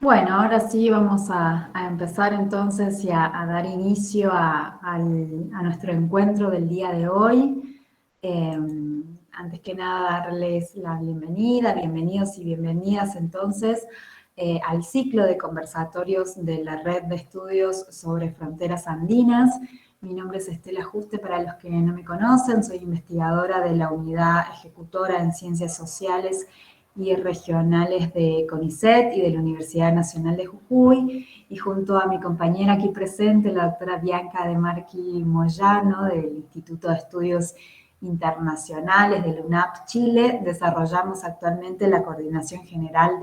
Bueno, ahora sí vamos a empezar entonces y a dar inicio a nuestro encuentro del día de hoy. Eh, Antes que nada, darles la bienvenida, bienvenidos y bienvenidas entonces al ciclo de conversatorios de la Red de Estudios sobre Fronteras Andinas. Mi nombre es Estela Juste, para los que no me conocen, soy investigadora de la Unidad Ejecutora en Ciencias Sociales y regionales de CONICET y de la Universidad Nacional de Jujuy, y junto a mi compañera aquí presente, la doctora Bianca de Marchi Moyano, del Instituto de Estudios Internacionales del UNAP Chile, desarrollamos actualmente la coordinación general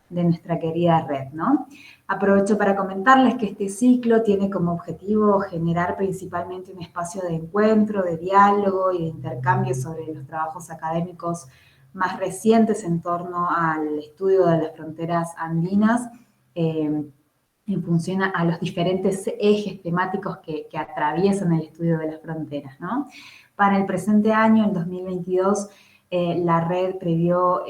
de nuestra querida red, ¿no? Aprovecho para comentarles que este ciclo tiene como objetivo generar principalmente un espacio de encuentro, de diálogo y de intercambio sobre los trabajos académicos más recientes en torno al estudio de las fronteras andinas, en función a los diferentes ejes temáticos que atraviesan el estudio de las fronteras, ¿no? Para el presente año, en 2022, la red previó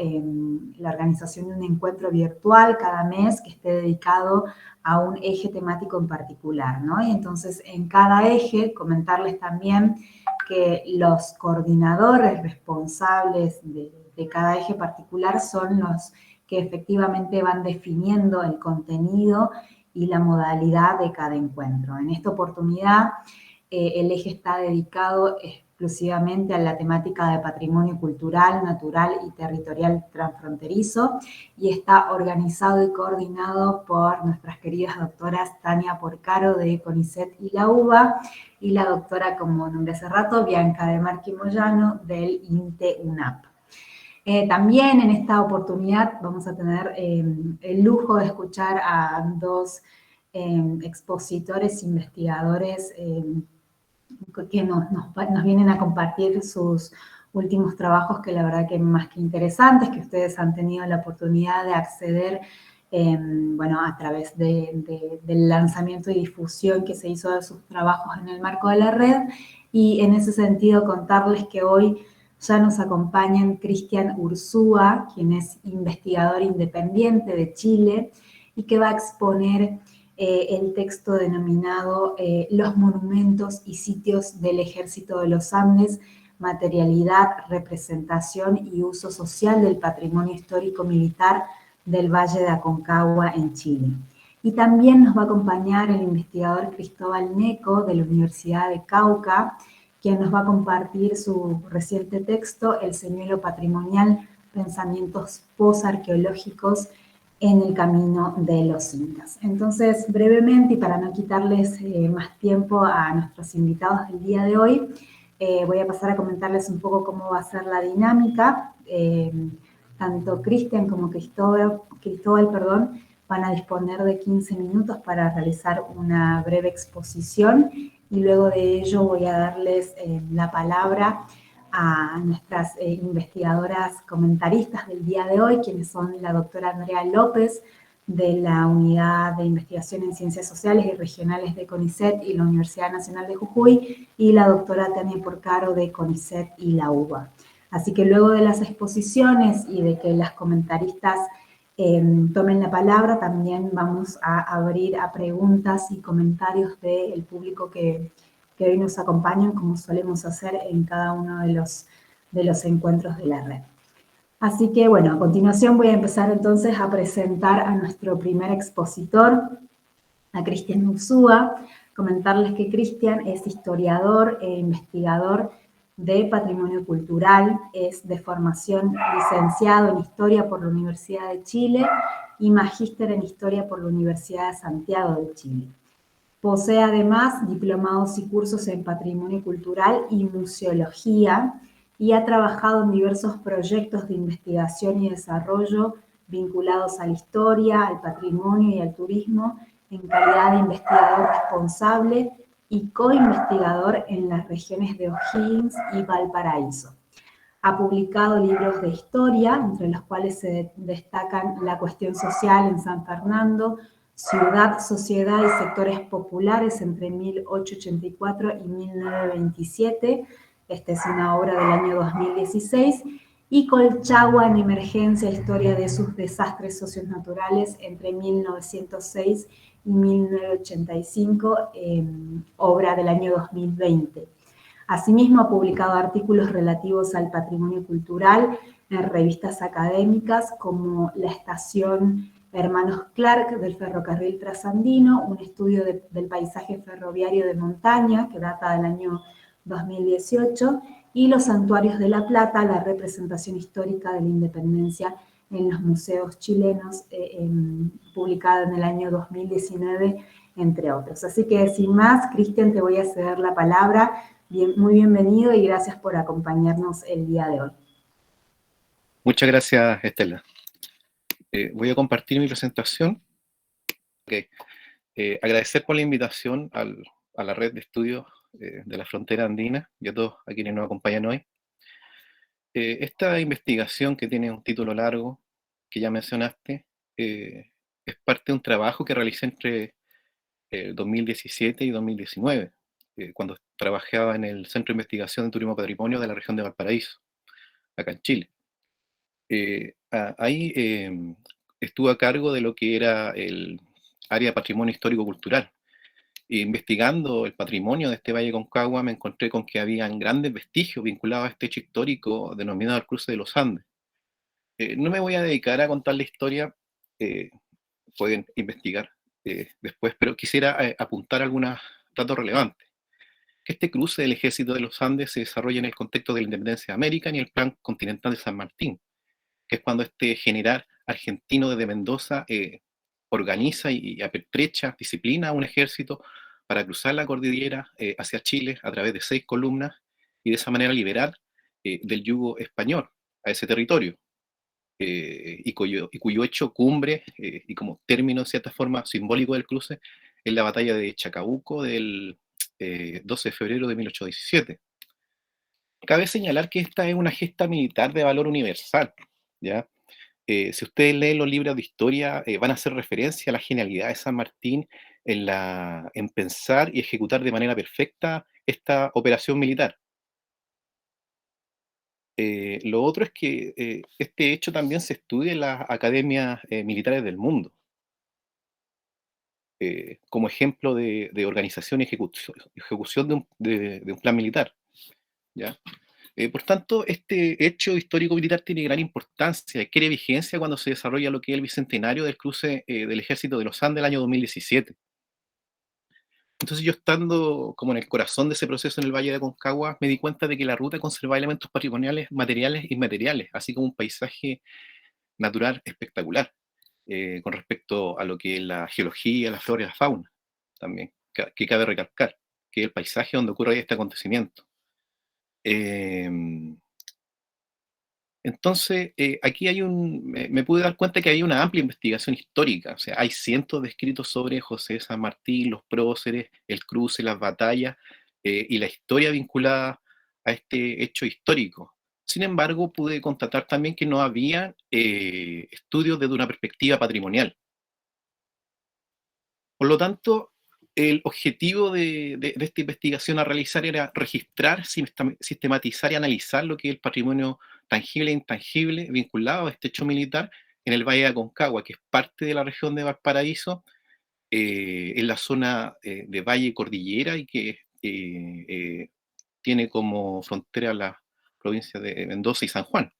la organización de un encuentro virtual cada mes que esté dedicado a un eje temático en particular, ¿no? Y entonces en cada eje comentarles también que los coordinadores responsables de cada eje particular son los que efectivamente van definiendo el contenido y la modalidad de cada encuentro. En esta oportunidad, el eje está dedicado exclusivamente a la temática de patrimonio cultural, natural y territorial transfronterizo, y está organizado y coordinado por nuestras queridas doctoras Tania Porcaro de CONICET y la UBA, y la doctora, como nombré hace rato, Bianca de Marchi Moyano del INTE UNAP. También en esta oportunidad vamos a tener el lujo de escuchar a dos expositores, investigadores que nos vienen a compartir sus últimos trabajos, que la verdad que más que interesantes, que ustedes han tenido la oportunidad de acceder bueno, a través del lanzamiento y difusión que se hizo de sus trabajos en el marco de la red. Y en ese sentido contarles que hoy ya nos acompañan Cristian Ursúa, quien es investigador independiente de Chile y que va a exponer el texto denominado Los monumentos y sitios del Ejército de los Andes, materialidad, representación y uso social del patrimonio histórico militar del Valle de Aconcagua en Chile. Y también nos va a acompañar el investigador Cristóbal Neco de la Universidad de Cauca, quien nos va a compartir su reciente texto, El señuelo patrimonial, pensamientos posarqueológicos en el camino de los incas. Entonces, brevemente, y para no quitarles más tiempo a nuestros invitados del día de hoy, voy a pasar a comentarles un poco cómo va a ser la dinámica. Tanto Cristian como Cristóbal, van a disponer de 15 minutos para realizar una breve exposición, y luego de ello voy a darles la palabra a nuestras investigadoras comentaristas del día de hoy, quienes son la doctora Andrea López, de la Unidad de Investigación en Ciencias Sociales y Regionales de CONICET y la Universidad Nacional de Jujuy, y la doctora Tania Porcaro de CONICET y la UBA. Así que luego de las exposiciones y de que las comentaristas tomen la palabra, también vamos a abrir a preguntas y comentarios del público que hoy nos acompañan, como solemos hacer en cada uno de los encuentros de la red. Así que, bueno, a continuación voy a empezar entonces a presentar a nuestro primer expositor, a Cristian Ursúa. Comentarles que Cristian es historiador e investigador de patrimonio cultural, es de formación licenciado en Historia por la Universidad de Chile y magíster en Historia por la Universidad de Santiago de Chile. Posee además diplomados y cursos en patrimonio cultural y museología, y ha trabajado en diversos proyectos de investigación y desarrollo vinculados a la historia, al patrimonio y al turismo, en calidad de investigador responsable y co-investigador en las regiones de O'Higgins y Valparaíso. Ha publicado libros de historia, entre los cuales se destacan La cuestión social en San Fernando, Ciudad, Sociedad y Sectores Populares entre 1884 y 1927. Esta es una obra del año 2016. y Colchagua en emergencia, historia de sus desastres socionaturales entre 1906 y 1985, obra del año 2020. Asimismo, ha publicado artículos relativos al patrimonio cultural en revistas académicas como La Estación Hermanos Clark del Ferrocarril Trasandino, un estudio del paisaje ferroviario de montaña que data del año 2018, y Los Santuarios de la Plata, la representación histórica de la independencia en los museos chilenos, publicada en el año 2019, entre otros. Así que sin más, Cristian, te voy a ceder la palabra. Muy bienvenido y gracias por acompañarnos el día de hoy. Muchas gracias, Estela. Voy a compartir mi presentación. Okay. Agradecer por la invitación a la red de estudios de la frontera andina y a todos a quienes nos acompañan hoy. Esta investigación, que tiene un título largo, que ya mencionaste, es parte de un trabajo que realicé entre 2017 y 2019, cuando trabajaba en el Centro de Investigación de Turismo y Patrimonio de la región de Valparaíso, acá en Chile. Ahí estuve a cargo de lo que era el área de patrimonio histórico-cultural. Investigando el patrimonio de este Valle Concagua, me encontré con que habían grandes vestigios vinculados a este hecho histórico denominado el cruce de los Andes. No me voy a dedicar a contar la historia, pueden investigar después, pero quisiera apuntar algunos datos relevantes. Que este cruce del ejército de los Andes se desarrolla en el contexto de la independencia de América y el Plan Continental de San Martín, que es cuando este general argentino desde Mendoza organiza y apertrecha, disciplina a un ejército para cruzar la cordillera hacia Chile a través de 6 columnas y de esa manera liberar del yugo español a ese territorio, y cuyo hecho cumbre y como término en cierta forma simbólico del cruce es la batalla de Chacabuco del 12 de febrero de 1817. Cabe señalar que esta es una gesta militar de valor universal, ¿ya? Si ustedes leen los libros de historia, van a hacer referencia a la genialidad de San Martín en pensar y ejecutar de manera perfecta esta operación militar. Lo otro es que este hecho también se estudia en las academias militares del mundo, como ejemplo de organización y ejecución de un plan militar, ¿ya? Por tanto, este hecho histórico-militar tiene gran importancia y adquiere vigencia cuando se desarrolla lo que es el bicentenario del cruce del ejército de los Andes del año 2017. Entonces yo, estando como en el corazón de ese proceso en el Valle de Aconcagua, me di cuenta de que la ruta conservaba elementos patrimoniales, materiales e inmateriales, así como un paisaje natural espectacular, con respecto a lo que es la geología, la flora y la fauna, también, que cabe recalcar, que es el paisaje donde ocurre este acontecimiento. Entonces, aquí me pude dar cuenta que hay una amplia investigación histórica. O sea, hay cientos de escritos sobre José de San Martín, los próceres, el cruce, las batallas y la historia vinculada a este hecho histórico. Sin embargo, pude constatar también que no había estudios desde una perspectiva patrimonial. Por lo tanto, el objetivo de esta investigación a realizar era registrar, sistematizar y analizar lo que es el patrimonio tangible e intangible vinculado a este hecho militar en el Valle de Aconcagua, que es parte de la región de Valparaíso, en la zona de Valle Cordillera y que tiene como frontera las provincias de Mendoza y San Juan.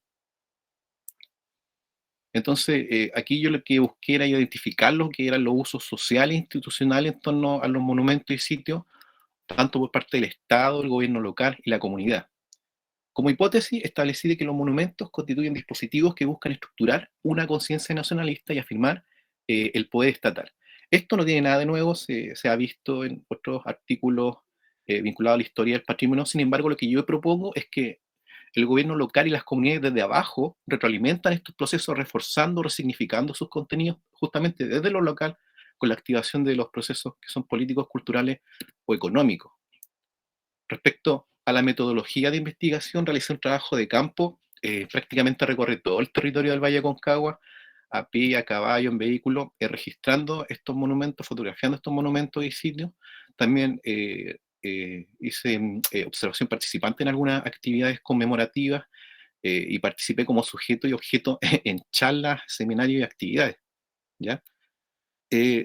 Entonces, aquí yo lo que busqué era identificar lo que eran los usos sociales e institucionales en torno a los monumentos y sitios, tanto por parte del Estado, el gobierno local y la comunidad. Como hipótesis, establecí de que los monumentos constituyen dispositivos que buscan estructurar una conciencia nacionalista y afirmar el poder estatal. Esto no tiene nada de nuevo, se ha visto en otros artículos vinculados a la historia del patrimonio. Sin embargo, lo que yo propongo es que el gobierno local y las comunidades desde abajo retroalimentan estos procesos, reforzando, resignificando sus contenidos justamente desde lo local, con la activación de los procesos que son políticos, culturales o económicos. Respecto a la metodología de investigación, realicé un trabajo de campo, prácticamente recorrí todo el territorio del Valle Aconcagua, a pie, a caballo, en vehículo, registrando estos monumentos, fotografiando estos monumentos y sitios. También hice observación participante en algunas actividades conmemorativas y participé como sujeto y objeto en charlas, seminarios y actividades, ¿ya?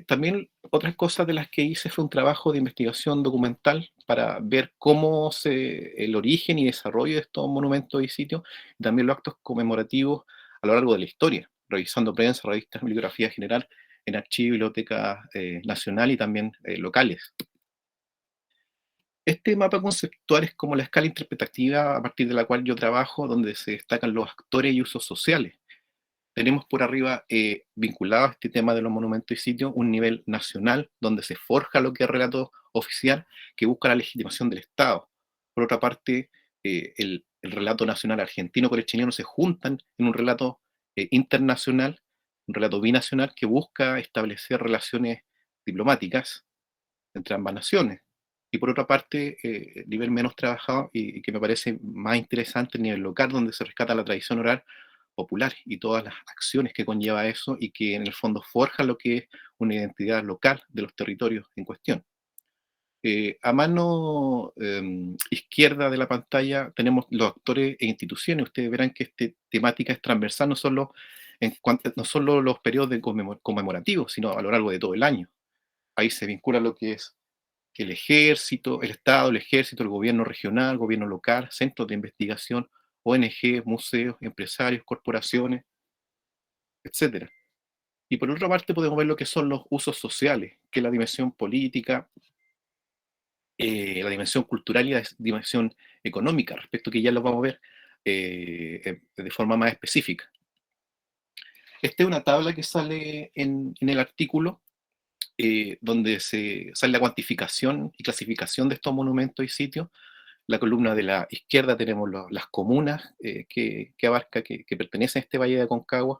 También otras cosas de las que hice fue un trabajo de investigación documental para ver el origen y desarrollo de estos monumentos y sitios, y también los actos conmemorativos a lo largo de la historia, revisando prensa, revistas, bibliografía general en archivos, bibliotecas nacional y también locales. Este mapa conceptual es como la escala interpretativa a partir de la cual yo trabajo, donde se destacan los actores y usos sociales. Tenemos por arriba, vinculado a este tema de los monumentos y sitios, un nivel nacional, donde se forja lo que es relato oficial, que busca la legitimación del Estado. Por otra parte, el relato nacional argentino con el chileno se juntan en un relato internacional, un relato binacional que busca establecer relaciones diplomáticas entre ambas naciones. Y por otra parte, el nivel menos trabajado y que me parece más interesante, el nivel local, donde se rescata la tradición oral popular y todas las acciones que conlleva eso y que en el fondo forja lo que es una identidad local de los territorios en cuestión. A mano izquierda de la pantalla tenemos los actores e instituciones. Ustedes verán que esta temática es transversal, no solo los periodos de conmemorativos, sino a lo largo de todo el año. Ahí se vincula lo que es el ejército, el Estado, el ejército, el gobierno regional, gobierno local, centros de investigación, ONG, museos, empresarios, corporaciones, etcétera. Y por otra parte podemos ver lo que son los usos sociales, que es la dimensión política, la dimensión cultural y la dimensión económica, respecto que ya lo vamos a ver de forma más específica. Esta es una tabla que sale en el artículo, donde sale la cuantificación y clasificación de estos monumentos y sitios. La columna de la izquierda tenemos las comunas que abarca, que pertenecen a este valle de Aconcagua,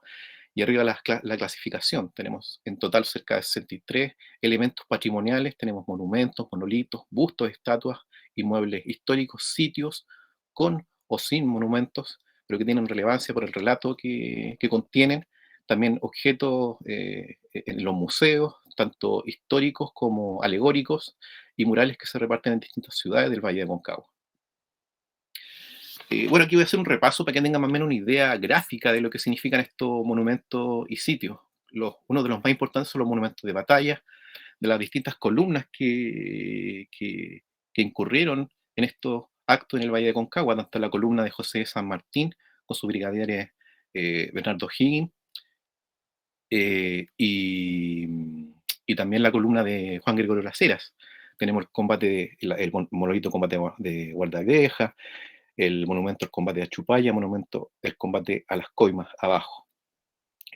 y arriba la clasificación. Tenemos en total cerca de 63 elementos patrimoniales, tenemos monumentos, monolitos, bustos, estatuas, inmuebles históricos, sitios con o sin monumentos, pero que tienen relevancia por el relato que contienen, también objetos en los museos, tanto históricos como alegóricos, y murales que se reparten en distintas ciudades del Valle de Aconcagua. Bueno, aquí voy a hacer un repaso para que tengan más o menos una idea gráfica de lo que significan estos monumentos y sitios. Uno de los más importantes son los monumentos de batalla, de las distintas columnas que incurrieron en estos actos en el Valle de Aconcagua, tanto la columna de José de San Martín, con su brigadier Bernardo Higgins, y también la columna de Juan Gregorio Las Heras. Tenemos el monolito combate de Guardaveja, el monumento al combate de Achupaya, monumento del combate a las Coimas abajo.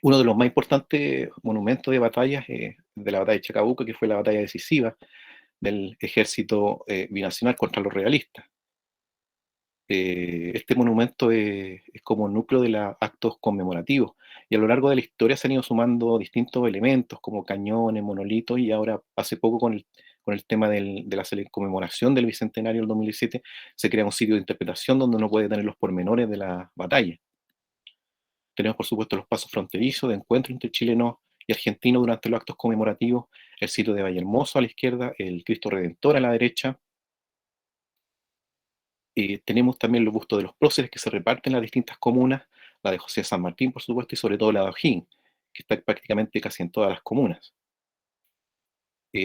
Uno de los más importantes monumentos de batallas de la batalla de Chacabuco, que fue la batalla decisiva del ejército binacional contra los realistas. Este monumento es como núcleo de los actos conmemorativos, y a lo largo de la historia se han ido sumando distintos elementos como cañones, monolitos, y ahora hace poco con el tema de la conmemoración del Bicentenario del 2017 se crea un sitio de interpretación donde uno puede tener los pormenores de la batalla. Tenemos por supuesto los pasos fronterizos de encuentro entre chilenos y argentinos durante los actos conmemorativos, el sitio de Vallehermoso a la izquierda, el Cristo Redentor a la derecha. Tenemos también los bustos de los próceres que se reparten en las distintas comunas, la de José de San Martín, por supuesto, y sobre todo la de O'Higgins, que está prácticamente casi en todas las comunas.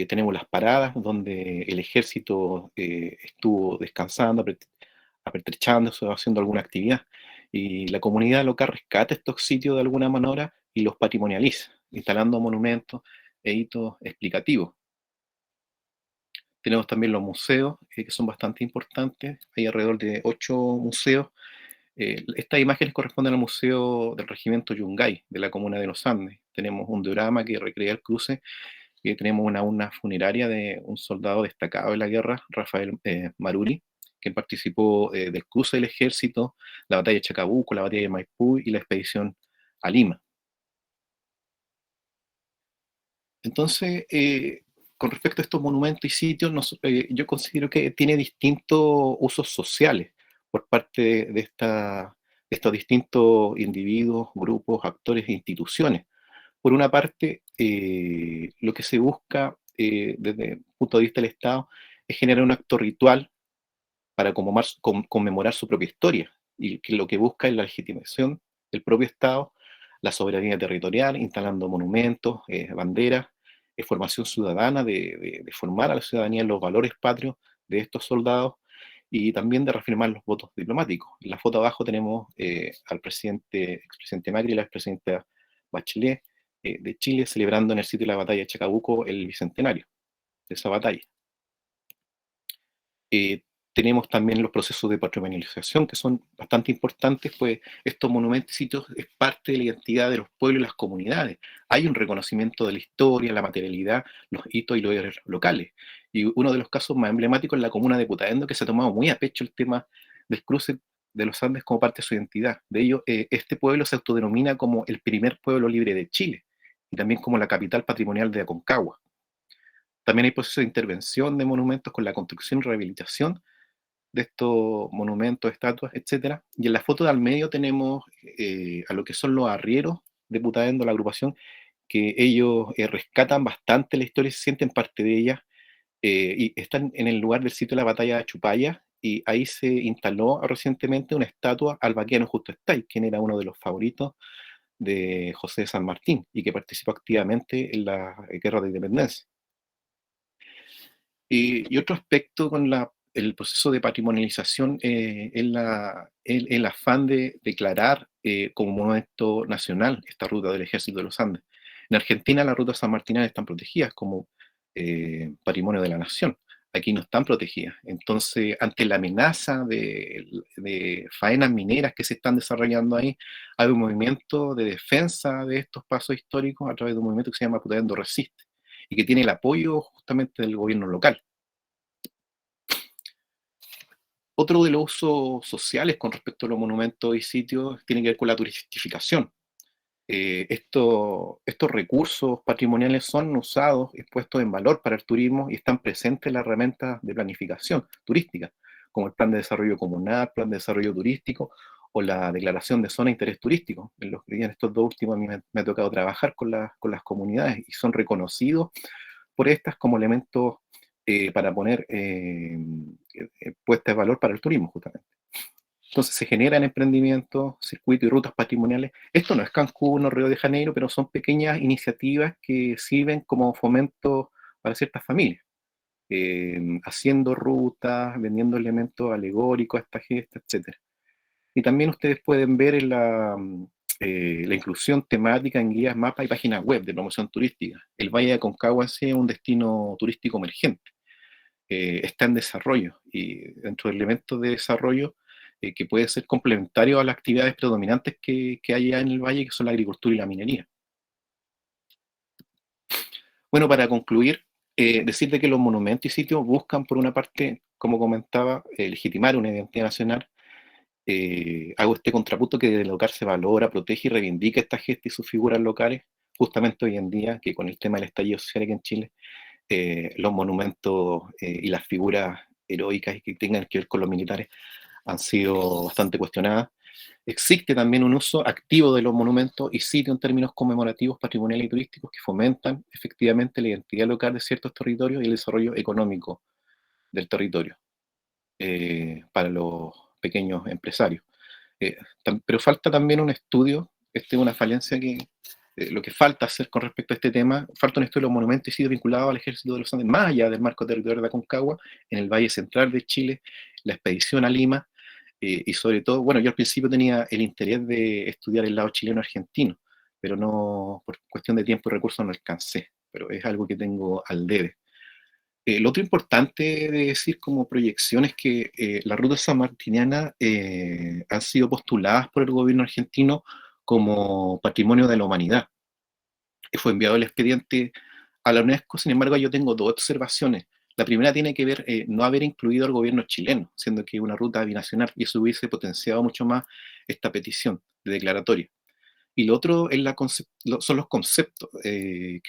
Tenemos las paradas, donde el ejército estuvo descansando, apertrechándose o haciendo alguna actividad, y la comunidad local rescata estos sitios de alguna manera y los patrimonializa, instalando monumentos e hitos explicativos. Tenemos también los museos, que son bastante importantes. Hay alrededor de 8 museos. Estas imágenes corresponden al Museo del Regimiento Yungay, de la comuna de Los Andes. Tenemos un diorama que recrea el cruce, y tenemos una urna funeraria de un soldado destacado de la guerra, Rafael Maruri, que participó del cruce del ejército, la batalla de Chacabuco, la batalla de Maipú y la expedición a Lima. Entonces, con respecto a estos monumentos y sitios, yo considero que tiene distintos usos sociales por parte de estos distintos individuos, grupos, actores e instituciones. Por una parte, lo que se busca desde el punto de vista del Estado es generar un acto ritual para conmemorar su propia historia y que lo que busca es la legitimación del propio Estado, la soberanía territorial, instalando monumentos, banderas, formación ciudadana, de formar a la ciudadanía en los valores patrios de estos soldados y también de reafirmar los votos diplomáticos. En la foto abajo tenemos al expresidente Macri y la expresidenta Bachelet de Chile celebrando en el sitio de la batalla de Chacabuco el bicentenario de esa batalla. Tenemos también los procesos de patrimonialización que son bastante importantes, pues estos monumentos y sitios es parte de la identidad de los pueblos y las comunidades. Hay un reconocimiento de la historia, la materialidad, los hitos y los héroes locales. Y uno de los casos más emblemáticos es la comuna de Putaendo, que se ha tomado muy a pecho el tema del cruce de los Andes como parte de su identidad. De ello, este pueblo se autodenomina como el primer pueblo libre de Chile y también como la capital patrimonial de Aconcagua. También hay procesos de intervención de monumentos con la construcción y rehabilitación de estos monumentos, estatuas, etcétera. Y en la foto de al medio tenemos a lo que son los arrieros de Putaendo, la agrupación, que ellos rescatan bastante la historia y se sienten parte de ella, y están en el lugar del sitio de la batalla de Chupaya, y ahí se instaló recientemente una estatua al vaquero Justo Estay, quien era uno de los favoritos de José de San Martín, y que participó activamente en la guerra de independencia. Y otro aspecto con el proceso de patrimonialización es el afán de declarar como monumento nacional esta ruta del Ejército de los Andes. En Argentina las rutas sanmartinianas están protegidas como patrimonio de la nación. Aquí no están protegidas. Entonces, ante la amenaza de faenas mineras que se están desarrollando ahí, hay un movimiento de defensa de estos pasos históricos a través de un movimiento que se llama Putaendo Resiste y que tiene el apoyo justamente del gobierno local. Otro de los usos sociales con respecto a los monumentos y sitios tiene que ver con la turistificación. Estos recursos patrimoniales son usados y puestos en valor para el turismo y están presentes en las herramientas de planificación turística, como el plan de desarrollo comunal, plan de desarrollo turístico o la declaración de zona de interés turístico. En estos dos últimos a mí me ha tocado trabajar con las comunidades y son reconocidos por estas como elementos para poner puesta de valor para el turismo, justamente. Entonces se generan emprendimientos, circuitos y rutas patrimoniales. Esto no es Cancún o Río de Janeiro, pero son pequeñas iniciativas que sirven como fomento para ciertas familias, haciendo rutas, vendiendo elementos alegóricos a esta gesta, etc. Y también ustedes pueden ver en la inclusión temática en guías, mapas y páginas web de promoción turística. El Valle de Aconcagua es un destino turístico emergente. Está en desarrollo y dentro de elementos de desarrollo que puede ser complementario a las actividades predominantes que hay en el valle, que son la agricultura y la minería. Bueno, para concluir, decirte que los monumentos y sitios buscan, por una parte, como comentaba, legitimar una identidad nacional. Hago este contrapunto que desde el local se valora, protege y reivindica esta gesta y sus figuras locales, justamente hoy en día, que con el tema del estallido social aquí en Chile, los monumentos y las figuras heroicas y que tengan que ver con los militares han sido bastante cuestionadas. Existe también un uso activo de los monumentos y sitios en términos conmemorativos, patrimoniales y turísticos que fomentan efectivamente la identidad local de ciertos territorios y el desarrollo económico del territorio para los pequeños empresarios. Pero falta también un estudio, esta es una falencia que lo que falta hacer con respecto a este tema, falta un estudio de los monumentos y sitios vinculados al Ejército de los Andes, más allá del marco territorial de Aconcagua, en el Valle Central de Chile, la expedición a Lima, y sobre todo, bueno, yo al principio tenía el interés de estudiar el lado chileno-argentino, pero no, por cuestión de tiempo y recursos no alcancé, pero es algo que tengo al debe. Lo otro importante de decir como proyección es que las rutas sanmartinianas han sido postuladas por el gobierno argentino como patrimonio de la humanidad. Fue enviado el expediente a la UNESCO, sin embargo yo tengo dos observaciones. La primera tiene que ver no haber incluido al gobierno chileno, siendo que es una ruta binacional, y eso hubiese potenciado mucho más esta petición de declaratoria. Y lo otro es son los conceptos que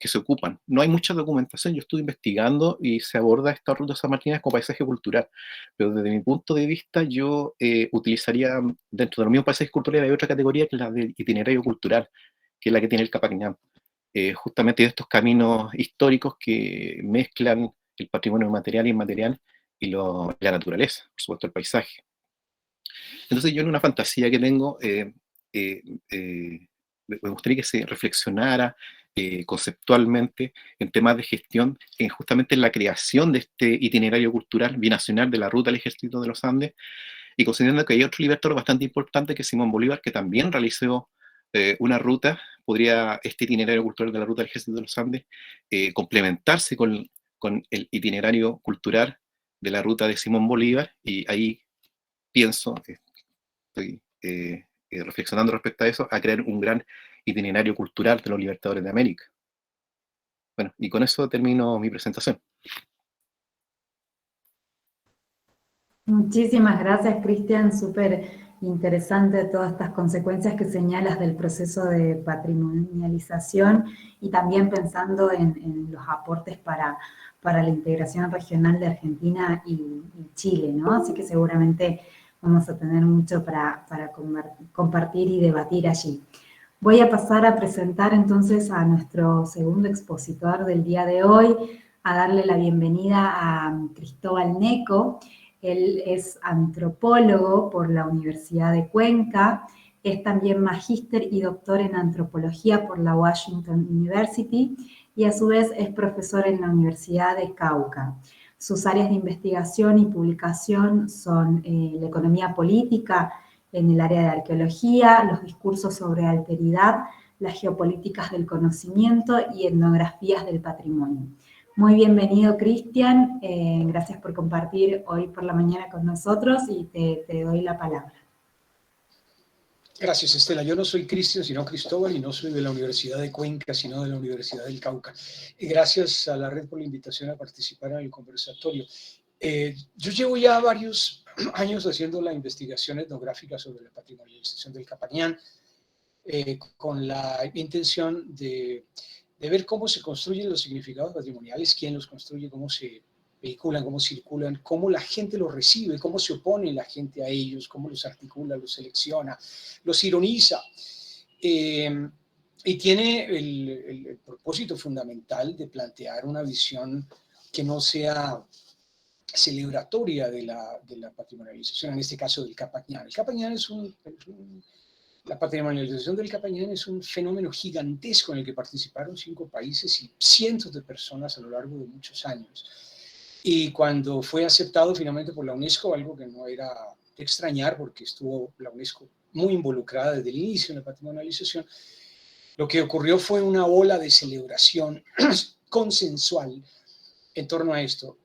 se ocupan. No hay mucha documentación, yo estuve investigando y se aborda esta ruta sanmartiniana como paisaje cultural, pero desde mi punto de vista yo utilizaría, dentro de los mismos paisajes culturales hay otra categoría que es la del itinerario cultural, que es la que tiene el Capañán. Justamente de estos caminos históricos que mezclan el patrimonio material e inmaterial y la naturaleza, por supuesto el paisaje. Entonces yo en una fantasía que tengo, me gustaría que se reflexionara conceptualmente en temas de gestión, justamente en la creación de este itinerario cultural binacional de la ruta del Ejército de los Andes, y considerando que hay otro libertador bastante importante que es Simón Bolívar, que también realizó una ruta. Podría este itinerario cultural de la ruta del Ejército de los Andes complementarse con el itinerario cultural de la ruta de Simón Bolívar, y ahí pienso, estoy reflexionando respecto a eso, a crear un gran itinerario cultural de los libertadores de América. Bueno, y con eso termino mi presentación. Muchísimas gracias, Cristian. Súper interesante todas estas consecuencias que señalas del proceso de patrimonialización y también pensando en los aportes para la integración regional de Argentina y Chile, ¿no? Así que seguramente vamos a tener mucho para compartir y debatir allí. Voy a pasar a presentar entonces a nuestro segundo expositor del día de hoy, a darle la bienvenida a Cristóbal Neco. Él es antropólogo por la Universidad de Cuenca, es también magíster y doctor en antropología por la Washington University y a su vez es profesor en la Universidad de Cauca. Sus áreas de investigación y publicación son la economía política en el área de arqueología, los discursos sobre alteridad, las geopolíticas del conocimiento y etnografías del patrimonio. Muy bienvenido, Cristian. Gracias por compartir hoy por la mañana con nosotros y te doy la palabra. Gracias, Estela. Yo no soy Cristian, sino Cristóbal, y no soy de la Universidad de Cuenca, sino de la Universidad del Cauca. Y gracias a la red por la invitación a participar en el conversatorio. Yo llevo ya varios años haciendo la investigación etnográfica sobre la patrimonialización del Capañán, con la intención de ver cómo se construyen los significados patrimoniales, quién los construye, cómo se vehiculan, cómo circulan, cómo la gente los recibe, cómo se opone la gente a ellos, cómo los articula, los selecciona, los ironiza. Y tiene el propósito fundamental de plantear una visión que no sea celebratoria de la patrimonialización, en este caso del Capañán. El Capañán la patrimonialización del Capañán es un fenómeno gigantesco en el que participaron 5 países y cientos de personas a lo largo de muchos años. Y cuando fue aceptado finalmente por la UNESCO, algo que no era de extrañar porque estuvo la UNESCO muy involucrada desde el inicio en la patrimonialización, lo que ocurrió fue una ola de celebración consensual en torno a esto.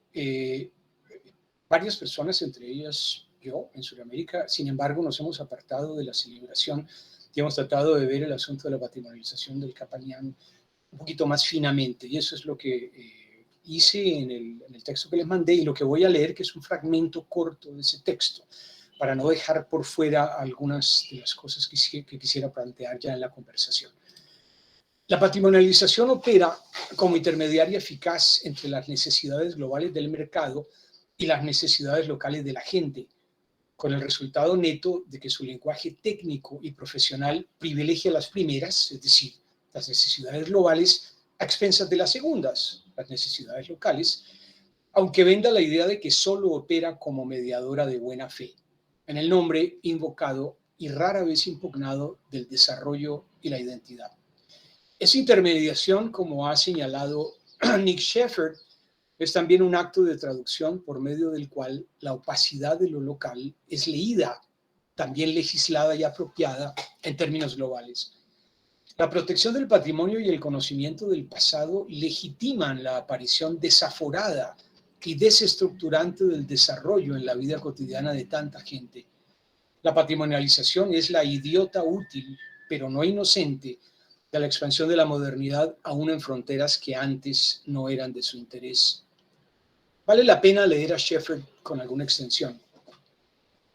Varias personas, entre ellas yo, en Sudamérica, sin embargo, nos hemos apartado de la celebración y hemos tratado de ver el asunto de la patrimonialización del Capañán un poquito más finamente. Y eso es lo que hice en el texto que les mandé y lo que voy a leer, que es un fragmento corto de ese texto, para no dejar por fuera algunas de las cosas que quisiera plantear ya en la conversación. La patrimonialización opera como intermediaria eficaz entre las necesidades globales del mercado y las necesidades locales de la gente, con el resultado neto de que su lenguaje técnico y profesional privilegia las primeras, es decir, las necesidades globales, a expensas de las segundas, las necesidades locales, aunque venda la idea de que solo opera como mediadora de buena fe, en el nombre invocado y rara vez impugnado del desarrollo y la identidad. Esa intermediación, como ha señalado Nick Shepard, es también un acto de traducción por medio del cual la opacidad de lo local es leída, también legislada y apropiada en términos globales. La protección del patrimonio y el conocimiento del pasado legitiman la aparición desaforada y desestructurante del desarrollo en la vida cotidiana de tanta gente. La patrimonialización es la idiota útil, pero no inocente, de la expansión de la modernidad aún en fronteras que antes no eran de su interés. Vale la pena leer a Shepard con alguna extensión.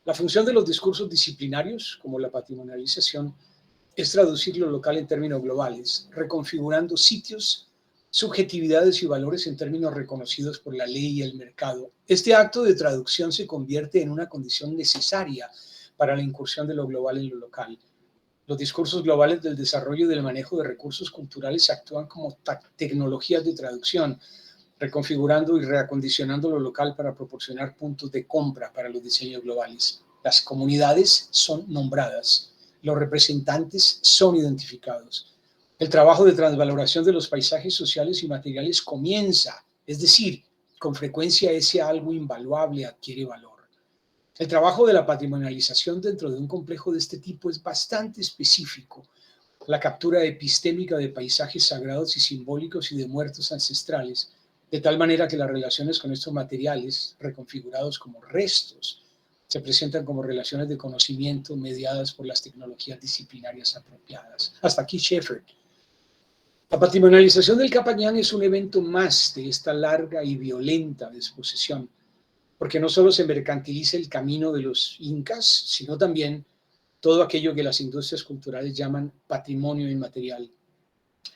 La función de los discursos disciplinarios, como la patrimonialización, es traducir lo local en términos globales, reconfigurando sitios, subjetividades y valores en términos reconocidos por la ley y el mercado. Este acto de traducción se convierte en una condición necesaria para la incursión de lo global en lo local. Los discursos globales del desarrollo y del manejo de recursos culturales actúan como tecnologías de traducción, reconfigurando y reacondicionando lo local para proporcionar puntos de compra para los diseños globales. Las comunidades son nombradas, los representantes son identificados. El trabajo de transvaloración de los paisajes sociales y materiales comienza, es decir, con frecuencia ese algo invaluable adquiere valor. El trabajo de la patrimonialización dentro de un complejo de este tipo es bastante específico. La captura epistémica de paisajes sagrados y simbólicos y de muertos ancestrales, de tal manera que las relaciones con estos materiales, reconfigurados como restos, se presentan como relaciones de conocimiento mediadas por las tecnologías disciplinarias apropiadas. Hasta aquí Shefford. La patrimonialización del Capañán es un evento más de esta larga y violenta desposesión, porque no solo se mercantiliza el camino de los incas, sino también todo aquello que las industrias culturales llaman patrimonio inmaterial.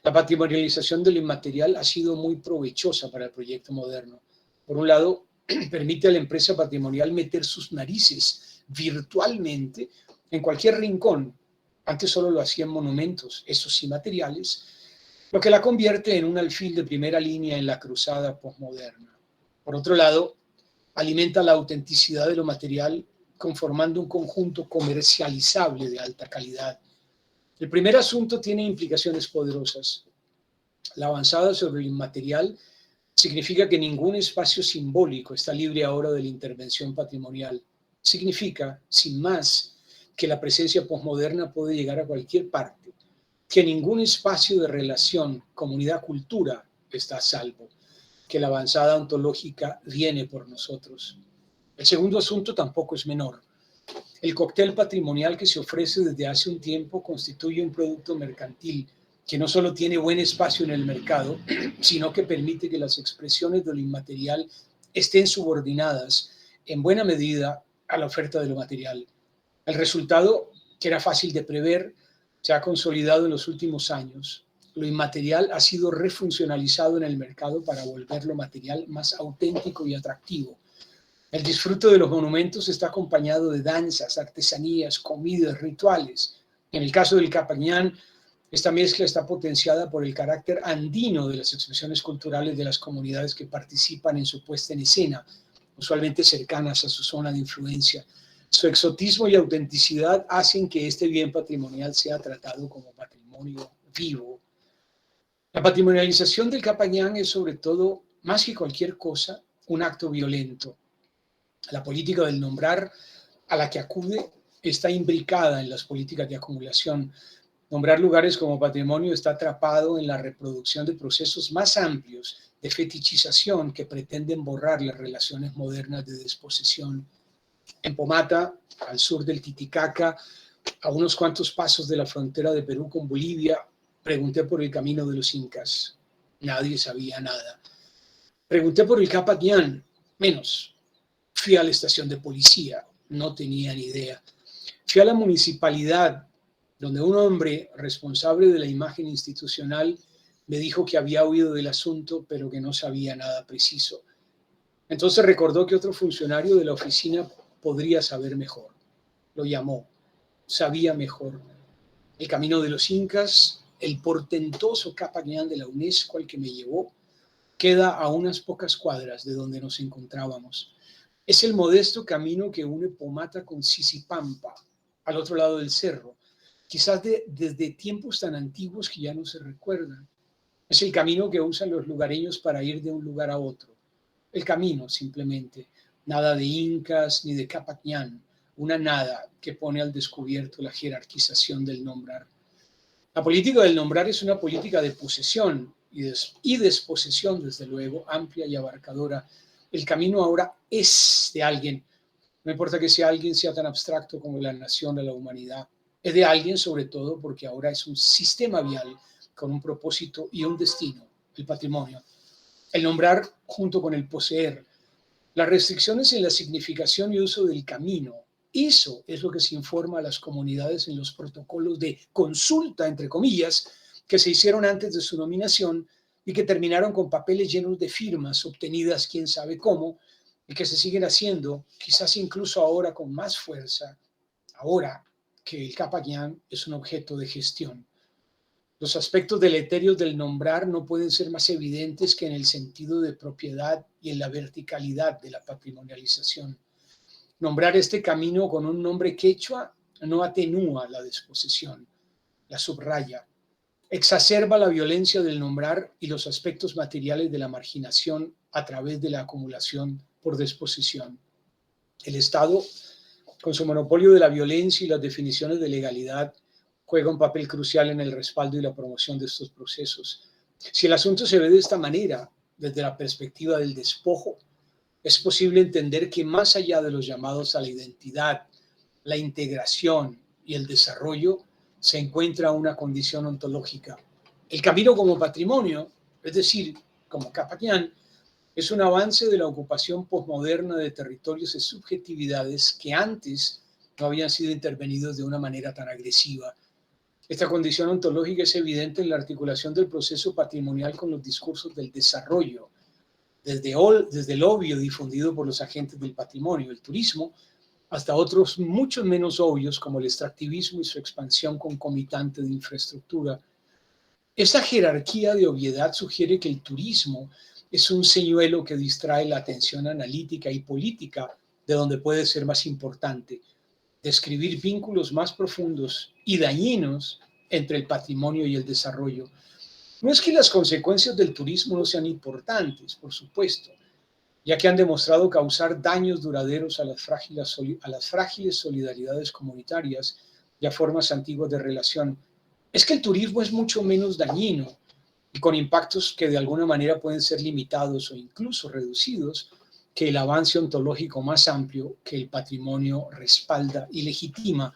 La patrimonialización de lo inmaterial ha sido muy provechosa para el proyecto moderno. Por un lado, permite a la empresa patrimonial meter sus narices virtualmente en cualquier rincón. Antes solo lo hacían monumentos, esos inmateriales, lo que la convierte en un alfil de primera línea en la cruzada posmoderna. Por otro lado, alimenta la autenticidad de lo material conformando un conjunto comercializable de alta calidad. El primer asunto tiene implicaciones poderosas. La avanzada sobre el inmaterial significa que ningún espacio simbólico está libre ahora de la intervención patrimonial. Significa, sin más, que la presencia posmoderna puede llegar a cualquier parte, que ningún espacio de relación, comunidad-cultura está a salvo, que la avanzada ontológica viene por nosotros. El segundo asunto tampoco es menor. El cóctel patrimonial que se ofrece desde hace un tiempo constituye un producto mercantil que no solo tiene buen espacio en el mercado, sino que permite que las expresiones de lo inmaterial estén subordinadas en buena medida a la oferta de lo material. El resultado, que era fácil de prever, se ha consolidado en los últimos años. Lo inmaterial ha sido refuncionalizado en el mercado para volver lo material más auténtico y atractivo. El disfrute de los monumentos está acompañado de danzas, artesanías, comidas, rituales. En el caso del Capañán, esta mezcla está potenciada por el carácter andino de las expresiones culturales de las comunidades que participan en su puesta en escena, usualmente cercanas a su zona de influencia. Su exotismo y autenticidad hacen que este bien patrimonial sea tratado como patrimonio vivo. La patrimonialización del Capañán es sobre todo, más que cualquier cosa, un acto violento. La política del nombrar a la que acude está imbricada en las políticas de acumulación. Nombrar lugares como patrimonio está atrapado en la reproducción de procesos más amplios de fetichización que pretenden borrar las relaciones modernas de desposesión. En Pomata, al sur del Titicaca, a unos cuantos pasos de la frontera de Perú con Bolivia, pregunté por el camino de los incas. Nadie sabía nada. Pregunté por el Capañán, menos. Fui a la estación de policía, no tenía ni idea. Fui a la municipalidad, donde un hombre responsable de la imagen institucional me dijo que había oído del asunto, pero que no sabía nada preciso. Entonces recordó que otro funcionario de la oficina podría saber mejor. Lo llamó, sabía mejor. El camino de los incas, el portentoso Capañán de la UNESCO al que me llevó, queda a unas pocas cuadras de donde nos encontrábamos. Es el modesto camino que une Pomata con Sisipampa, al otro lado del cerro, quizás desde tiempos tan antiguos que ya no se recuerdan. Es el camino que usan los lugareños para ir de un lugar a otro. El camino, simplemente. Nada de incas ni de Capañán, una nada que pone al descubierto la jerarquización del nombrar. La política del nombrar es una política de posesión y desposesión, desde luego, amplia y abarcadora. El camino ahora es de alguien. No importa que ese alguien sea tan abstracto como la nación de la humanidad. Es de alguien sobre todo porque ahora es un sistema vial con un propósito y un destino, el patrimonio. El nombrar junto con el poseer. Las restricciones en la significación y uso del camino. Eso es lo que se informa a las comunidades en los protocolos de consulta, entre comillas, que se hicieron antes de su nominación y que terminaron con papeles llenos de firmas obtenidas quién sabe cómo, y que se siguen haciendo, quizás incluso ahora con más fuerza, ahora que el Capañán es un objeto de gestión. Los aspectos deleterios del nombrar no pueden ser más evidentes que en el sentido de propiedad y en la verticalidad de la patrimonialización. Nombrar este camino con un nombre quechua no atenúa la desposesión, la subraya, exacerba la violencia del nombrar y los aspectos materiales de la marginación a través de la acumulación por desposesión. El Estado, con su monopolio de la violencia y las definiciones de legalidad, juega un papel crucial en el respaldo y la promoción de estos procesos. Si el asunto se ve de esta manera, desde la perspectiva del despojo, es posible entender que más allá de los llamados a la identidad, la integración y el desarrollo, se encuentra una condición ontológica. El camino como patrimonio, es decir, como Capayán, es un avance de la ocupación posmoderna de territorios y subjetividades que antes no habían sido intervenidos de una manera tan agresiva. Esta condición ontológica es evidente en la articulación del proceso patrimonial con los discursos del desarrollo, desde el obvio difundido por los agentes del patrimonio, el turismo, hasta otros muchos menos obvios como el extractivismo y su expansión concomitante de infraestructura. Esta jerarquía de obviedad sugiere que el turismo es un señuelo que distrae la atención analítica y política de donde puede ser más importante, describir vínculos más profundos y dañinos entre el patrimonio y el desarrollo. No es que las consecuencias del turismo no sean importantes, por supuesto, ya que han demostrado causar daños duraderos a las frágiles solidaridades comunitarias y a formas antiguas de relación. Es que el turismo es mucho menos dañino y con impactos que de alguna manera pueden ser limitados o incluso reducidos que el avance ontológico más amplio que el patrimonio respalda y legitima.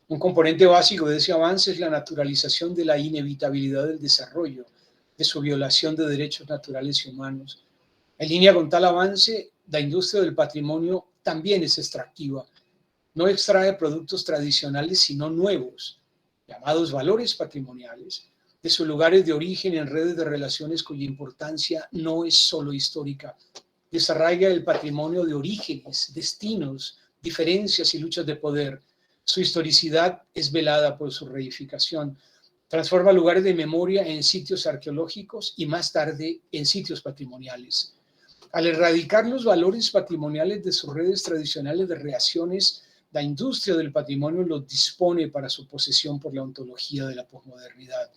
Un componente básico de ese avance es la naturalización de la inevitabilidad del desarrollo, de su violación de derechos naturales y humanos. En línea con tal avance, la industria del patrimonio también es extractiva. No extrae productos tradicionales, sino nuevos, llamados valores patrimoniales, de sus lugares de origen en redes de relaciones cuya importancia no es solo histórica. Desarraiga el patrimonio de orígenes, destinos, diferencias y luchas de poder. Su historicidad es velada por su reificación. Transforma lugares de memoria en sitios arqueológicos y más tarde en sitios patrimoniales. Al erradicar los valores patrimoniales de sus redes tradicionales de reacciones, la industria del patrimonio los dispone para su posesión por la ontología de la posmodernidad.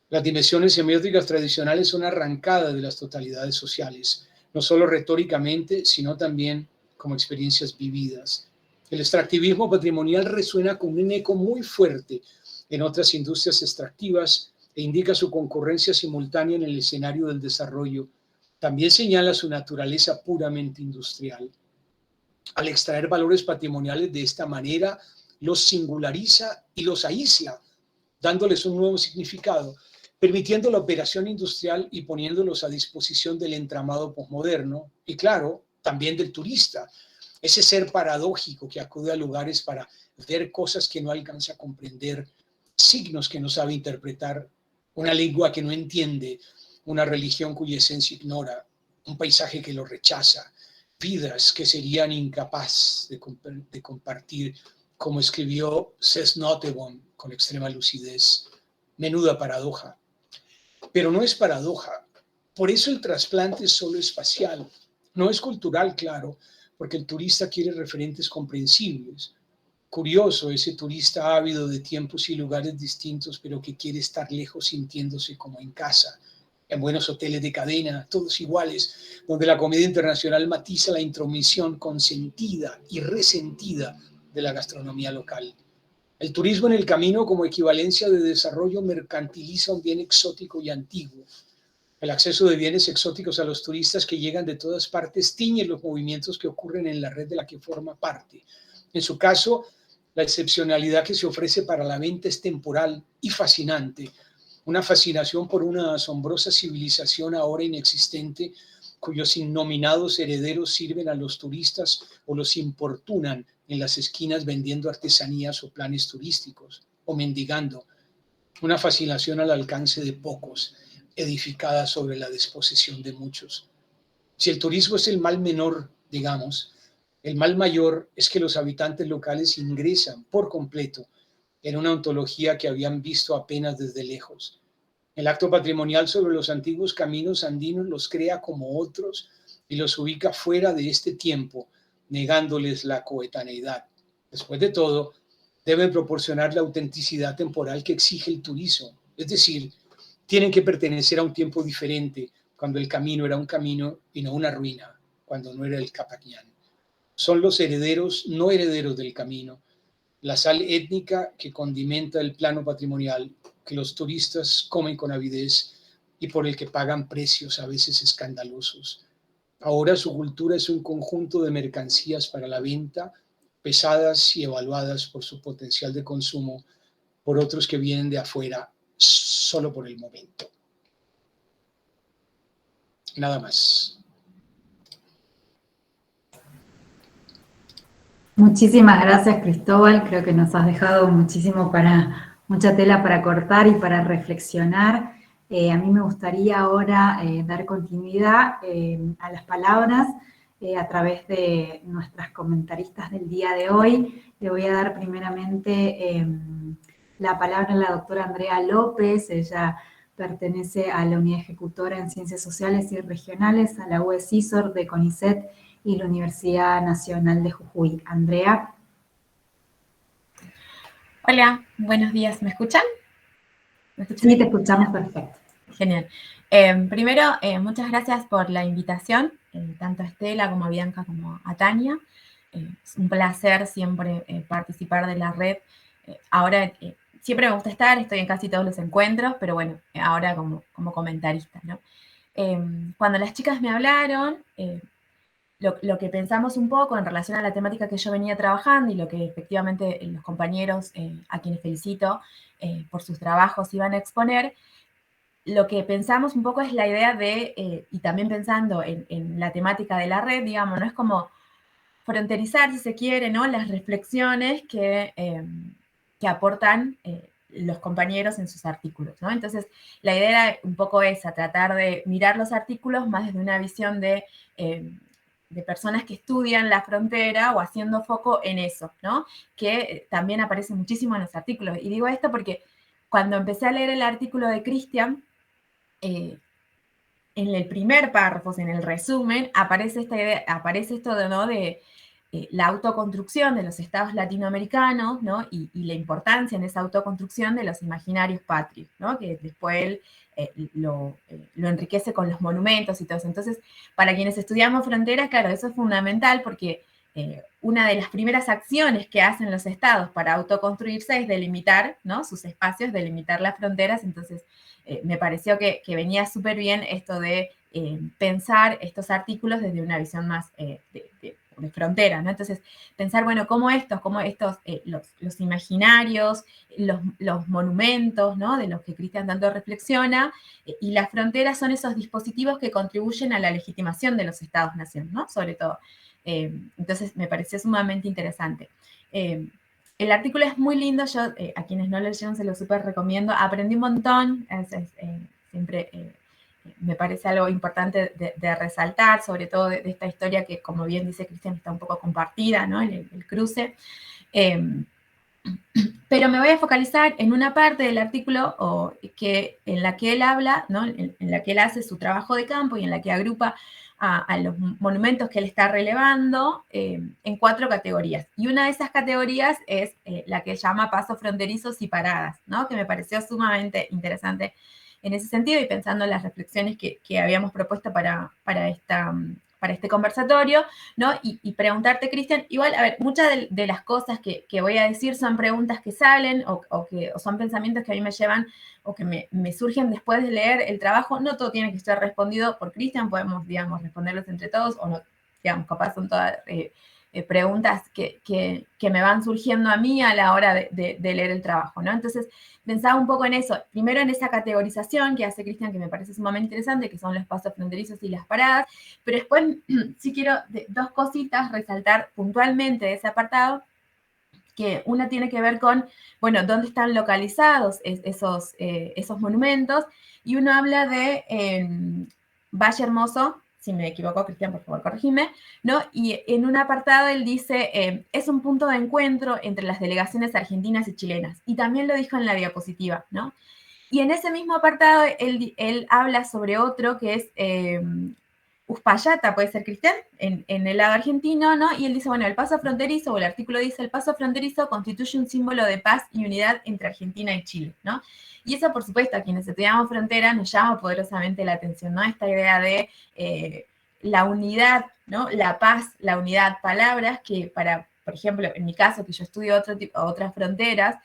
Las dimensiones semióticas tradicionales son arrancadas de las totalidades sociales, no solo retóricamente, sino también como experiencias vividas. El extractivismo patrimonial resuena con un eco muy fuerte en otras industrias extractivas e indica su concurrencia simultánea en el escenario del desarrollo. También señala su naturaleza puramente industrial. Al extraer valores patrimoniales de esta manera, los singulariza y los aísla, dándoles un nuevo significado, permitiendo la operación industrial y poniéndolos a disposición del entramado posmoderno y, claro, también del turista, ese ser paradójico que acude a lugares para ver cosas que no alcanza a comprender, signos que no sabe interpretar, una lengua que no entiende, una religión cuya esencia ignora, un paisaje que lo rechaza, vidas que serían incapaces de compartir, como escribió Cés Nottebohm con extrema lucidez. Menuda paradoja. Pero no es paradoja. Por eso el trasplante es solo espacial. No es cultural, claro, porque el turista quiere referentes comprensibles. Curioso ese turista ávido de tiempos y lugares distintos, pero que quiere estar lejos sintiéndose como en casa, en buenos hoteles de cadena, todos iguales, donde la comida internacional matiza la intromisión consentida y resentida de la gastronomía local. El turismo en el camino como equivalencia de desarrollo mercantiliza un bien exótico y antiguo. El acceso de bienes exóticos a los turistas que llegan de todas partes tiñe los movimientos que ocurren en la red de la que forma parte. En su caso, la excepcionalidad que se ofrece para la venta es temporal y fascinante. Una fascinación por una asombrosa civilización ahora inexistente, cuyos innominados herederos sirven a los turistas o los importunan en las esquinas vendiendo artesanías o planes turísticos, o mendigando. Una fascinación al alcance de pocos, edificada sobre la desposesión de muchos. Si el turismo es el mal menor, digamos, el mal mayor es que los habitantes locales ingresan por completo en una ontología que habían visto apenas desde lejos. El acto patrimonial sobre los antiguos caminos andinos los crea como otros y los ubica fuera de este tiempo, negándoles la coetaneidad. Después de todo, deben proporcionar la autenticidad temporal que exige el turismo. Es decir, tienen que pertenecer a un tiempo diferente, cuando el camino era un camino y no una ruina, cuando no era el Capacñán. Son los herederos, no herederos del camino, la sal étnica que condimenta el plano patrimonial, que los turistas comen con avidez y por el que pagan precios a veces escandalosos. Ahora su cultura es un conjunto de mercancías para la venta, pesadas y evaluadas por su potencial de consumo, por otros que vienen de afuera solo por el momento. Nada más. Muchísimas gracias, Cristóbal. Creo que nos has dejado mucha tela para cortar y para reflexionar. A mí me gustaría ahora dar continuidad a las palabras a través de nuestras comentaristas del día de hoy. Le voy a dar primeramente la palabra a la doctora Andrea López. Ella pertenece a la Unidad Ejecutora en Ciencias Sociales y Regionales, a la UECISOR de CONICET y la Universidad Nacional de Jujuy. Andrea. Hola, buenos días. ¿Me escuchan? Sí, te escuchamos perfecto. Genial. Primero, muchas gracias por la invitación, tanto a Estela como a Bianca como a Tania. Es un placer siempre participar de la red. Ahora, siempre me gusta estar, estoy en casi todos los encuentros, pero bueno, ahora como comentarista, ¿no? Cuando las chicas me hablaron, lo que pensamos un poco en relación a la temática que yo venía trabajando y lo que efectivamente los compañeros, a quienes felicito por sus trabajos, iban a exponer, lo que pensamos un poco es la idea de, y también pensando en la temática de la red, digamos, no es como fronterizar, si se quiere, ¿no? Las reflexiones que aportan los compañeros en sus artículos, ¿no? Entonces, la idea era un poco esa, tratar de mirar los artículos más desde una visión de personas que estudian la frontera o haciendo foco en eso, ¿no? Que también aparece muchísimo en los artículos. Y digo esto porque cuando empecé a leer el artículo de Cristian, en el primer párrafo, en el resumen, aparece esta idea, aparece esto de, ¿no? de la autoconstrucción de los estados latinoamericanos, ¿no? y la importancia en esa autoconstrucción de los imaginarios patrios, ¿no? Que después él lo enriquece con los monumentos y todo eso. Entonces, para quienes estudiamos fronteras, claro, eso es fundamental porque una de las primeras acciones que hacen los estados para autoconstruirse es delimitar, ¿no? sus espacios, delimitar las fronteras. Entonces, me pareció que venía súper bien esto de pensar estos artículos desde una visión más de frontera, ¿no? Entonces, pensar, bueno, cómo estos los imaginarios, los monumentos, ¿no? De los que Cristian tanto reflexiona, y las fronteras son esos dispositivos que contribuyen a la legitimación de los estados-nación, ¿no? Sobre todo. Entonces, me pareció sumamente interesante. El artículo es muy lindo, yo a quienes no lo leyeron se lo súper recomiendo, aprendí un montón, siempre me parece algo importante de resaltar, sobre todo de esta historia que, como bien dice Cristian, está un poco compartida, ¿no? El cruce. Pero me voy a focalizar en una parte del artículo en la que él habla, ¿no? En la que él hace su trabajo de campo y en la que agrupa a los monumentos que él está relevando en 4 categorías. Y una de esas categorías es la que llama pasos fronterizos y paradas, ¿no? Que me pareció sumamente interesante en ese sentido y pensando en las reflexiones que habíamos propuesto para este conversatorio, ¿no? Y preguntarte, Cristian, igual, a ver, muchas de las cosas que voy a decir son preguntas que salen o son pensamientos que a mí me llevan o que me surgen después de leer el trabajo. No todo tiene que ser respondido por Cristian, podemos, digamos, responderlos entre todos o no, digamos, capaz son todas preguntas que me van surgiendo a mí a la hora de leer el trabajo, ¿no? Entonces, pensaba un poco en eso, primero en esa categorización que hace Cristian, que me parece sumamente interesante, que son los pasos fronterizos y las paradas, pero después sí quiero 2 cositas resaltar puntualmente de ese apartado, que una tiene que ver con, bueno, dónde están localizados esos monumentos, y uno habla de Valle Hermoso, si me equivoco, Cristian, por favor, corregime, ¿no? Y en un apartado él dice, es un punto de encuentro entre las delegaciones argentinas y chilenas, y también lo dijo en la diapositiva, ¿no? Y en ese mismo apartado él habla sobre otro que es Uspallata, puede ser Cristian, en el lado argentino, ¿no? Y él dice, bueno, el paso fronterizo, o el artículo dice, el paso fronterizo constituye un símbolo de paz y unidad entre Argentina y Chile, ¿no? Y eso, por supuesto, a quienes estudiamos frontera nos llama poderosamente la atención, ¿no? Esta idea de la unidad, ¿no? La paz, la unidad, palabras que para, por ejemplo, en mi caso, que yo estudio otras fronteras,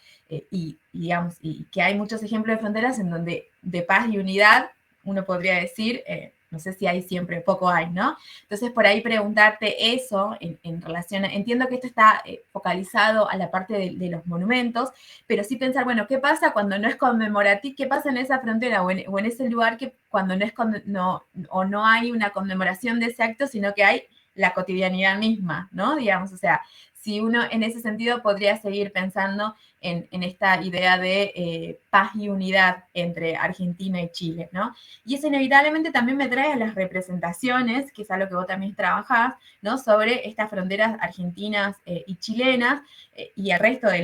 digamos, y que hay muchos ejemplos de fronteras en donde de paz y unidad, uno podría decir, no sé si hay siempre, poco hay, ¿no? Entonces, por ahí preguntarte eso en relación a, entiendo que esto está focalizado a la parte de los monumentos, pero sí pensar, bueno, ¿qué pasa cuando no es conmemorativo? ¿Qué pasa en esa frontera o en ese lugar que cuando no hay una conmemoración de ese acto, sino que hay la cotidianidad misma, ¿no? Digamos, o sea, si uno en ese sentido podría seguir pensando en esta idea de paz y unidad entre Argentina y Chile, ¿no? Y eso inevitablemente también me trae a las representaciones, que es algo que vos también trabajás, ¿no? Sobre estas fronteras argentinas y chilenas y el resto de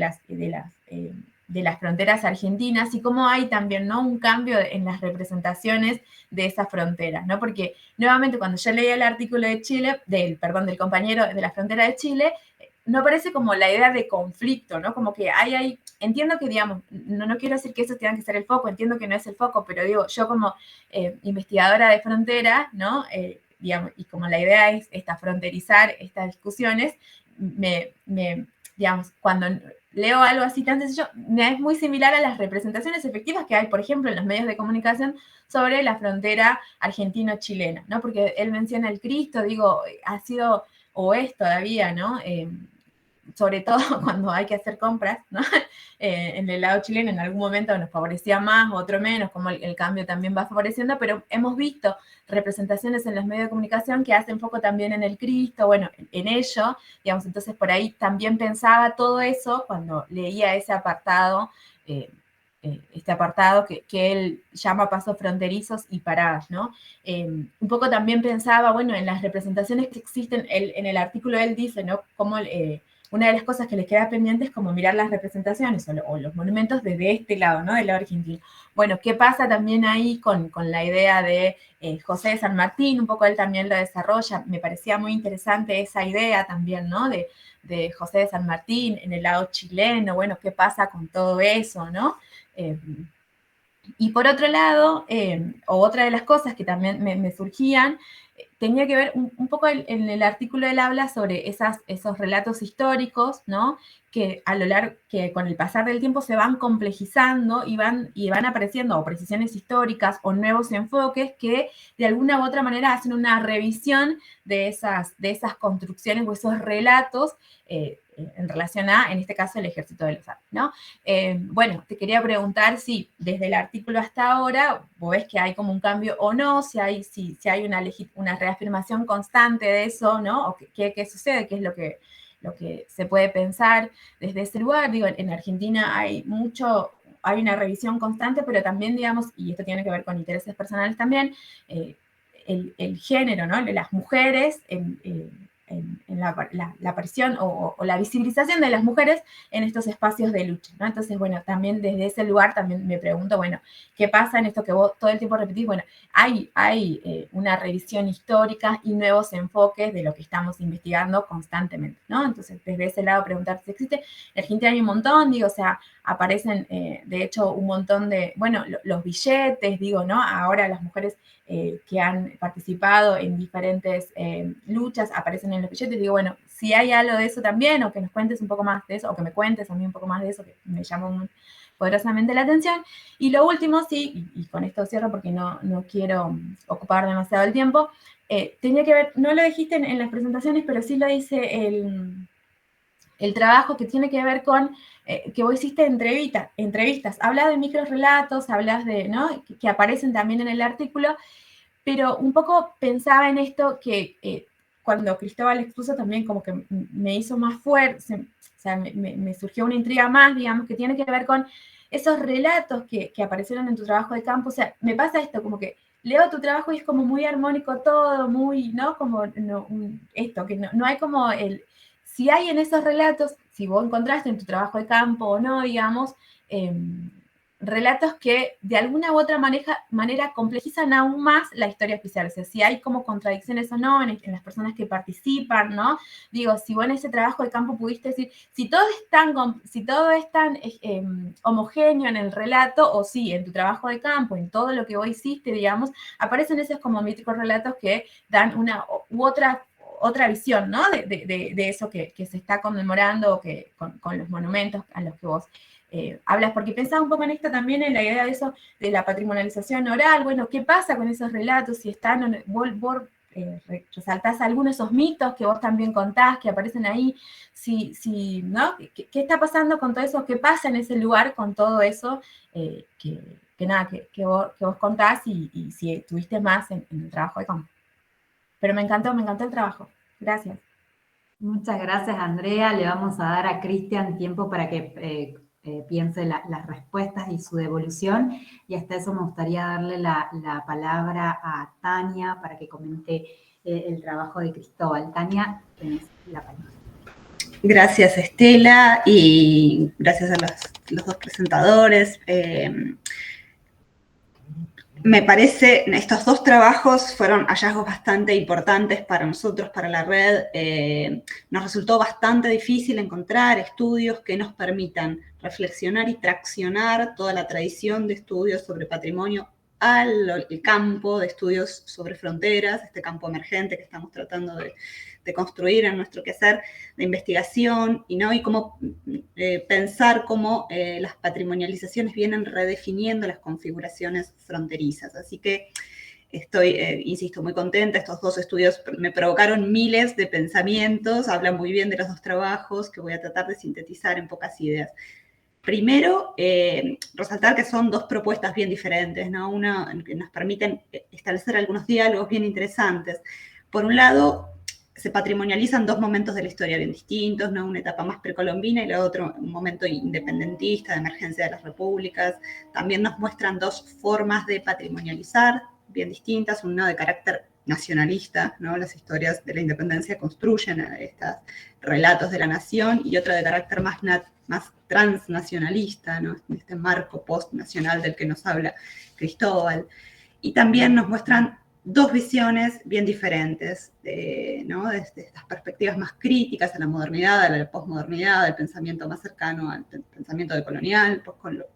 las fronteras argentinas y cómo hay también, ¿no? Un cambio en las representaciones de esas fronteras, ¿no? Porque nuevamente cuando yo leía el artículo de Chile, del compañero de la frontera de Chile, no aparece como la idea de conflicto, ¿no? Como que entiendo que, digamos, no quiero decir que eso tenga que ser el foco, entiendo que no es el foco, pero digo, yo como investigadora de frontera, ¿no? Digamos, y como la idea es fronterizar estas discusiones, digamos, cuando leo algo así tan sencillo, me es muy similar a las representaciones efectivas que hay, por ejemplo, en los medios de comunicación sobre la frontera argentino-chilena, ¿no? Porque él menciona el Cristo, digo, ha sido, o es todavía, ¿no? Sobre todo cuando hay que hacer compras, ¿no? En el lado chileno en algún momento nos favorecía más, otro menos, como el cambio también va favoreciendo, pero hemos visto representaciones en los medios de comunicación que hacen foco también en el Cristo, bueno, en ello, digamos, entonces por ahí también pensaba todo eso cuando leía ese apartado, este apartado que él llama pasos fronterizos y paradas, ¿no? Un poco también pensaba, bueno, en las representaciones que existen, en el artículo él dice, ¿no? Cómo una de las cosas que les queda pendiente es como mirar las representaciones o los monumentos desde este lado, ¿no? Del lado argentino. Bueno, ¿qué pasa también ahí con la idea de José de San Martín? Un poco él también lo desarrolla. Me parecía muy interesante esa idea también, ¿no? De José de San Martín en el lado chileno. Bueno, ¿qué pasa con todo eso, no? Y por otro lado, o otra de las cosas que también me surgían, tenía que ver un poco en el artículo él habla sobre esos relatos históricos, ¿no? Que que con el pasar del tiempo se van complejizando y van apareciendo o precisiones históricas o nuevos enfoques que de alguna u otra manera hacen una revisión de esas construcciones o esos relatos en relación a, en este caso, el Ejército de los Andes, ¿no? Bueno, te quería preguntar si desde el artículo hasta ahora vos ves que hay como un cambio o no, si hay una reafirmación constante de eso, ¿no? O qué sucede, qué es lo que se puede pensar desde ese lugar. Digo, en Argentina hay una revisión constante, pero también, digamos, y esto tiene que ver con intereses personales también, el género, ¿no? De las mujeres en la aparición o la visibilización de las mujeres en estos espacios de lucha, ¿no? Entonces, bueno, también desde ese lugar también me pregunto, bueno, ¿qué pasa en esto que vos todo el tiempo repetís? Bueno, hay una revisión histórica y nuevos enfoques de lo que estamos investigando constantemente, ¿no? Entonces, desde ese lado preguntarte si existe. En Argentina hay un montón, digo, o sea, aparecen, de hecho, un montón de, bueno, los billetes, digo, ¿no? Ahora las mujeres que han participado en diferentes luchas aparecen en los billetes. Digo, bueno, si hay algo de eso también, o que nos cuentes un poco más de eso, o que me cuentes a mí un poco más de eso, que me llamó poderosamente la atención. Y lo último, sí, y con esto cierro porque no quiero ocupar demasiado el tiempo, tenía que ver, no lo dijiste en las presentaciones, pero sí lo dice el trabajo que tiene que ver con que vos hiciste entrevistas. Hablas de microrelatos, hablas de, ¿no? Que aparecen también en el artículo, pero un poco pensaba en esto que cuando Cristóbal expuso también como que me hizo más fuerte, o sea, me surgió una intriga más, digamos, que tiene que ver con esos relatos que aparecieron en tu trabajo de campo. O sea, me pasa esto, como que leo tu trabajo y es como muy armónico todo, muy, ¿no? Como esto, que no hay como si hay en esos relatos, si vos encontraste en tu trabajo de campo o no, digamos, relatos que de alguna u otra manera complejizan aún más la historia oficial. O sea, si hay como contradicciones o no en las personas que participan, ¿no? Digo, si vos en ese trabajo de campo pudiste decir, si todo es tan homogéneo en el relato, o sí, en tu trabajo de campo, en todo lo que vos hiciste, digamos, aparecen esos como míticos relatos que dan una u otra visión, ¿no? De eso que se está conmemorando, con los monumentos a los que vos hablas, porque pensaba un poco en esto también, en la idea de eso, de la patrimonialización oral. Bueno, ¿qué pasa con esos relatos? Si están, vos resaltás algunos de esos mitos que vos también contás, que aparecen ahí, ¿no? ¿Qué está pasando con todo eso? ¿Qué pasa en ese lugar con todo eso que vos contás y si tuviste más en el trabajo de campo? Pero me encantó el trabajo. Gracias. Muchas gracias, Andrea. Le vamos a dar a Cristian tiempo para que piense las respuestas y su devolución. Y hasta eso me gustaría darle la palabra a Tania para que comente el trabajo de Cristóbal. Tania, tenés la palabra. Gracias, Estela, y gracias a los dos presentadores. Me parece, estos dos trabajos fueron hallazgos bastante importantes para nosotros, para la red. Nos resultó bastante difícil encontrar estudios que nos permitan reflexionar y traccionar toda la tradición de estudios sobre patrimonio al campo de estudios sobre fronteras, este campo emergente que estamos tratando de construir en nuestro quehacer de investigación, y cómo pensar cómo las patrimonializaciones vienen redefiniendo las configuraciones fronterizas. Así que estoy, insisto, muy contenta. Estos dos estudios me provocaron miles de pensamientos, hablan muy bien de los dos trabajos que voy a tratar de sintetizar en pocas ideas. Primero, resaltar que son dos propuestas bien diferentes, ¿no? Una que nos permiten establecer algunos diálogos bien interesantes. Por un lado, se patrimonializan dos momentos de la historia bien distintos, ¿no? Una etapa más precolombina y la otra un momento independentista, de emergencia de las repúblicas. También nos muestran dos formas de patrimonializar bien distintas, una de carácter nacionalista, ¿no? Las historias de la independencia construyen estos relatos de la nación, y otra de carácter más transnacionalista, ¿no? Este marco postnacional del que nos habla Cristóbal. Y también nos muestran dos visiones bien diferentes, ¿no? Desde estas perspectivas más críticas a la modernidad, a la posmodernidad, al pensamiento más cercano al pensamiento decolonial,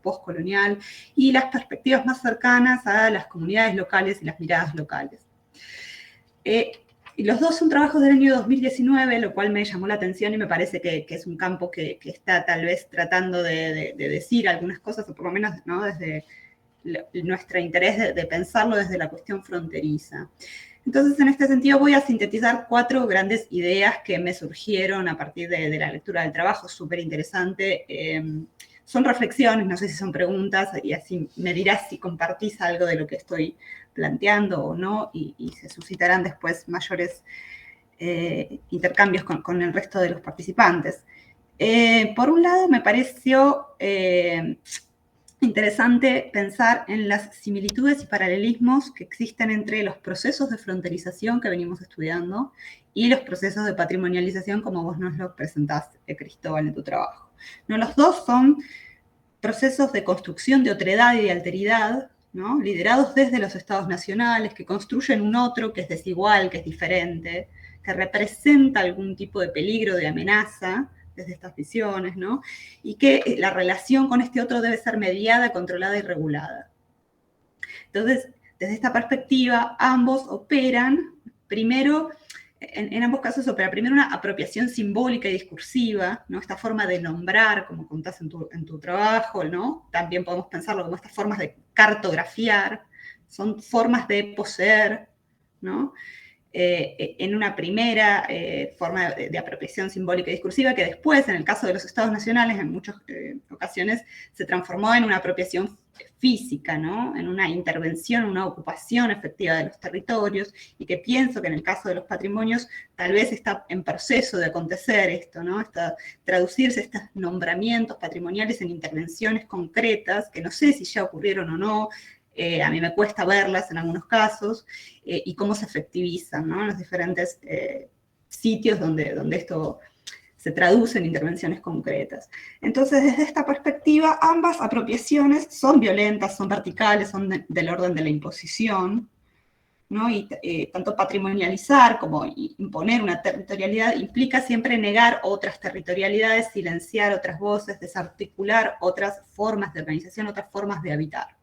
postcolonial, y las perspectivas más cercanas a las comunidades locales y las miradas locales. Y los dos son trabajos del año 2019, lo cual me llamó la atención y me parece que es un campo que está tal vez tratando de decir algunas cosas, o por lo menos, ¿no? Desde nuestro interés de pensarlo desde la cuestión fronteriza. Entonces, en este sentido, voy a sintetizar 4 grandes ideas que me surgieron a partir de la lectura del trabajo, súper interesante. Son reflexiones, no sé si son preguntas, y así me dirás si compartís algo de lo que estoy planteando o no, y se suscitarán después mayores intercambios con el resto de los participantes. Por un lado, me pareció interesante pensar en las similitudes y paralelismos que existen entre los procesos de fronterización que venimos estudiando y los procesos de patrimonialización, como vos nos lo presentás, Cristóbal, en tu trabajo. No, los dos son procesos de construcción de otredad y de alteridad, ¿no? Liderados desde los estados nacionales, que construyen un otro que es desigual, que es diferente, que representa algún tipo de peligro, de amenaza, desde estas visiones, ¿no? Y que la relación con este otro debe ser mediada, controlada y regulada. Entonces, desde esta perspectiva, ambos operan, primero, en ambos casos opera primero una apropiación simbólica y discursiva, ¿no? Esta forma de nombrar, como contás en tu trabajo, ¿no? También podemos pensarlo como estas formas de cartografiar, son formas de poseer, ¿no? En una primera forma de apropiación simbólica y discursiva, que después, en el caso de los estados nacionales, en muchas ocasiones se transformó en una apropiación física, ¿no? En una intervención, una ocupación efectiva de los territorios, y que pienso que en el caso de los patrimonios tal vez está en proceso de acontecer esto, ¿no? Traducirse estos nombramientos patrimoniales en intervenciones concretas, que no sé si ya ocurrieron o no. A mí me cuesta verlas en algunos casos, y cómo se efectivizan, ¿no? En los diferentes sitios donde esto se traduce en intervenciones concretas. Entonces, desde esta perspectiva, ambas apropiaciones son violentas, son verticales, son del orden de la imposición, ¿no? Y tanto patrimonializar como imponer una territorialidad implica siempre negar otras territorialidades, silenciar otras voces, desarticular otras formas de organización, otras formas de habitar.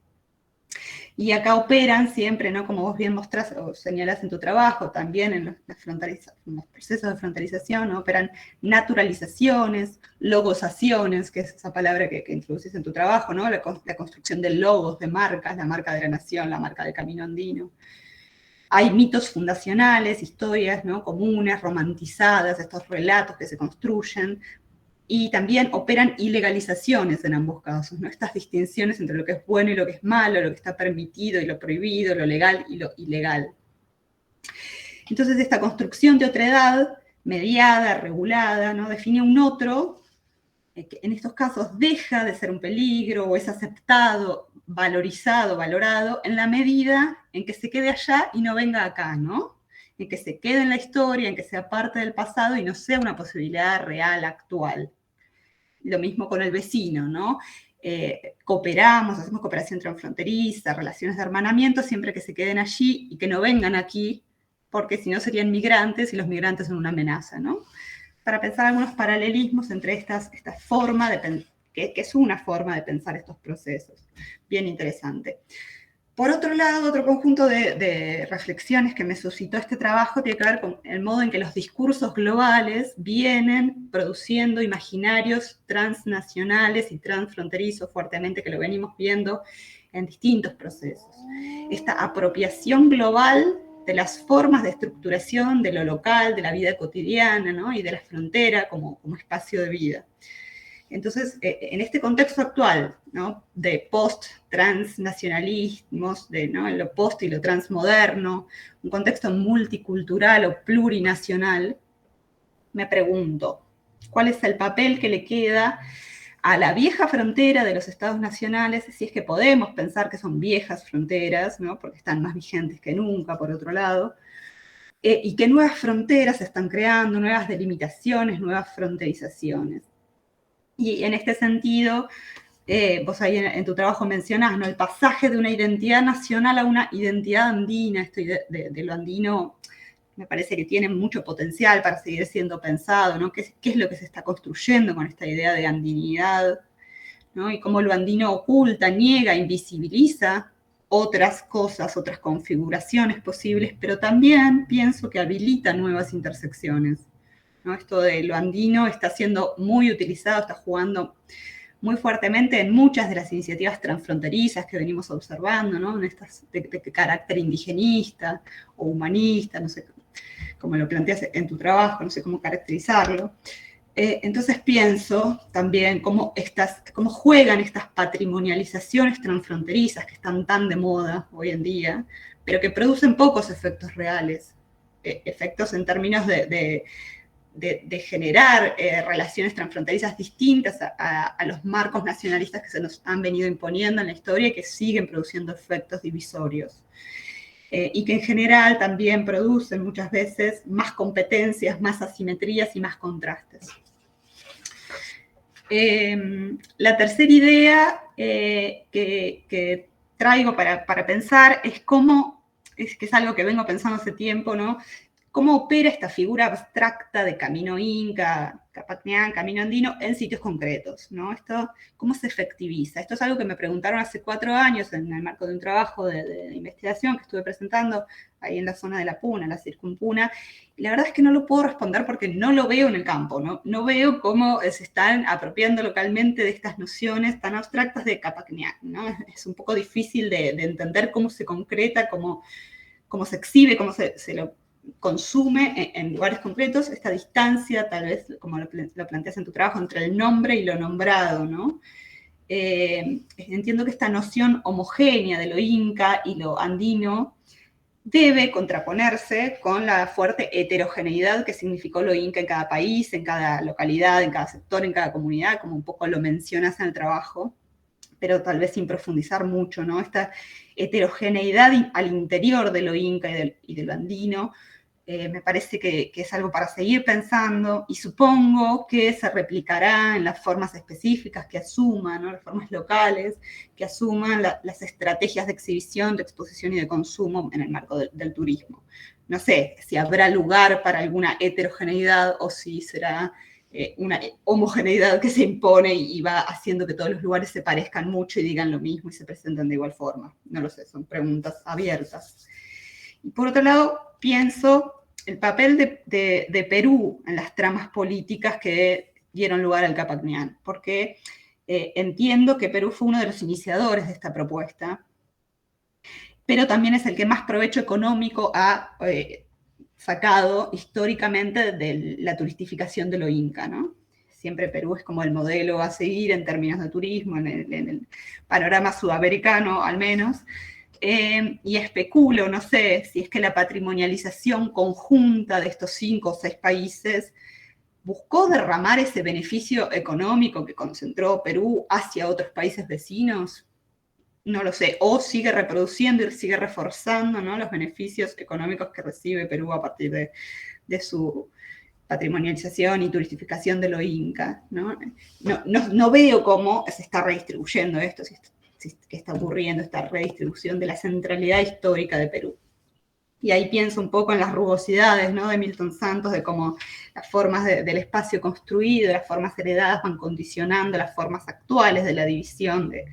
Y acá operan siempre, ¿no? Como vos bien mostrás o señalás en tu trabajo, también en los procesos de frontalización, ¿no? Operan naturalizaciones, logosaciones, que es esa palabra que introducís en tu trabajo, ¿no? La construcción de logos, de marcas, la marca de la nación, la marca del camino andino. Hay mitos fundacionales, historias, ¿no? Comunes, romantizadas, estos relatos que se construyen, y también operan ilegalizaciones en ambos casos, ¿no? Estas distinciones entre lo que es bueno y lo que es malo, lo que está permitido y lo prohibido, lo legal y lo ilegal. Entonces esta construcción de otredad, mediada, regulada, ¿no? Define un otro que en estos casos deja de ser un peligro o es aceptado, valorizado, valorado, en la medida en que se quede allá y no venga acá, ¿no? En que se quede en la historia, en que sea parte del pasado y no sea una posibilidad real, actual. Lo mismo con el vecino, ¿no? Cooperamos, hacemos cooperación transfronteriza, relaciones de hermanamiento, siempre que se queden allí y que no vengan aquí, porque si no serían migrantes y los migrantes son una amenaza, ¿no? Para pensar algunos paralelismos entre esta forma que es una forma de pensar estos procesos. Bien interesante. Por otro lado, otro conjunto de reflexiones que me suscitó este trabajo tiene que ver con el modo en que los discursos globales vienen produciendo imaginarios transnacionales y transfronterizos fuertemente, que lo venimos viendo en distintos procesos. Esta apropiación global de las formas de estructuración de lo local, de la vida cotidiana, ¿no? Y de la frontera como espacio de vida. Entonces, en este contexto actual, ¿no? De post-transnacionalismos, ¿no? Lo post y lo transmoderno, un contexto multicultural o plurinacional, me pregunto, ¿cuál es el papel que le queda a la vieja frontera de los estados nacionales, si es que podemos pensar que son viejas fronteras, ¿no? Porque están más vigentes que nunca, por otro lado, y que nuevas fronteras se están creando, nuevas delimitaciones, nuevas fronterizaciones? Y en este sentido, vos ahí en tu trabajo mencionás, ¿no? El pasaje de una identidad nacional a una identidad andina, esto de lo andino me parece que tiene mucho potencial para seguir siendo pensado, ¿no? ¿Qué es lo que se está construyendo con esta idea de andinidad, ¿no? Y cómo lo andino oculta, niega, invisibiliza otras cosas, otras configuraciones posibles, pero también pienso que habilita nuevas intersecciones, ¿no? Esto de lo andino está siendo muy utilizado, está jugando muy fuertemente en muchas de las iniciativas transfronterizas que venimos observando, ¿no? En estas de carácter indigenista o humanista, no sé cómo lo planteas en tu trabajo, no sé cómo caracterizarlo. Entonces pienso también cómo juegan estas patrimonializaciones transfronterizas que están tan de moda hoy en día, pero que producen pocos efectos reales, efectos en términos de generar relaciones transfronterizas distintas a los marcos nacionalistas que se nos han venido imponiendo en la historia y que siguen produciendo efectos divisorios. Y que en general también producen muchas veces más competencias, más asimetrías y más contrastes. La tercera idea que traigo para pensar es cómo, que es algo que vengo pensando hace tiempo, ¿no? Cómo opera esta figura abstracta de camino inca, Capacñán, camino andino, en sitios concretos, ¿no? Esto, ¿cómo se efectiviza? Esto es algo que me preguntaron hace 4 años en el marco de un trabajo de investigación que estuve presentando ahí en la zona de la Puna, la Circumpuna, y la verdad es que no lo puedo responder porque no lo veo en el campo, ¿no? No veo cómo se están apropiando localmente de estas nociones tan abstractas de Capacñán, ¿no? Es un poco difícil de entender cómo se concreta, cómo se exhibe, cómo se lo consume en lugares concretos, esta distancia, tal vez, como lo planteas en tu trabajo, entre el nombre y lo nombrado, ¿no? Entiendo que esta noción homogénea de lo inca y lo andino debe contraponerse con la fuerte heterogeneidad que significó lo inca en cada país, en cada localidad, en cada sector, en cada comunidad, como un poco lo mencionas en el trabajo, pero tal vez sin profundizar mucho, ¿no? Esta heterogeneidad al interior de lo inca y de lo andino Me parece que es algo para seguir pensando y supongo que se replicará en las formas específicas que asuman, ¿no? Las formas locales que asuman las estrategias de exhibición, de exposición y de consumo en el marco del turismo. No sé si habrá lugar para alguna heterogeneidad o si será una homogeneidad que se impone y va haciendo que todos los lugares se parezcan mucho y digan lo mismo y se presenten de igual forma. No lo sé, son preguntas abiertas. Y por otro lado, pienso el papel de Perú en las tramas políticas que dieron lugar al Capacnián, porque entiendo que Perú fue uno de los iniciadores de esta propuesta, pero también es el que más provecho económico ha sacado históricamente de la turistificación de lo inca, ¿no? Siempre Perú es como el modelo a seguir en términos de turismo, en el panorama sudamericano al menos. Y especulo, no sé, si es que la patrimonialización conjunta de estos 5 o 6 países buscó derramar ese beneficio económico que concentró Perú hacia otros países vecinos. No lo sé, o sigue reproduciendo y sigue reforzando, ¿no?, los beneficios económicos que recibe Perú a partir de su patrimonialización y turistificación de lo inca, ¿no? No veo cómo se está redistribuyendo esto, si que está ocurriendo esta redistribución de la centralidad histórica de Perú. Y ahí pienso un poco en las rugosidades, ¿no?, de Milton Santos, de cómo las formas del espacio construido, las formas heredadas van condicionando las formas actuales de la división de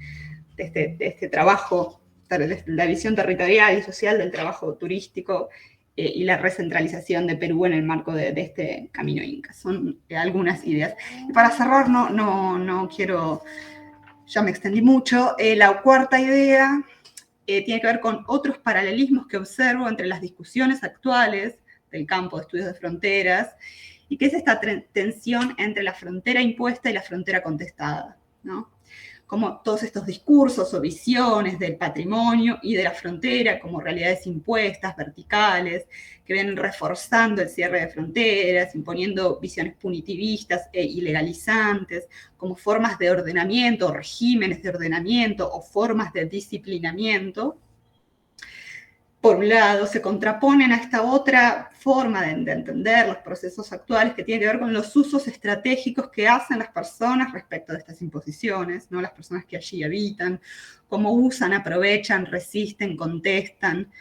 este trabajo, de la visión territorial y social del trabajo turístico y la recentralización de Perú en el marco de este camino inca. Son algunas ideas. Y para cerrar, no quiero... Ya me extendí mucho. La cuarta idea tiene que ver con otros paralelismos que observo entre las discusiones actuales del campo de estudios de fronteras, y que es esta tensión entre la frontera impuesta y la frontera contestada, ¿no? Como todos estos discursos o visiones del patrimonio y de la frontera como realidades impuestas, verticales, que vienen reforzando el cierre de fronteras, imponiendo visiones punitivistas e ilegalizantes, como formas de ordenamiento, regímenes de ordenamiento o formas de disciplinamiento, por un lado, se contraponen a esta otra forma de entender los procesos actuales que tiene que ver con los usos estratégicos que hacen las personas respecto de estas imposiciones, ¿no? Las personas que allí habitan, cómo usan, aprovechan, resisten, contestan,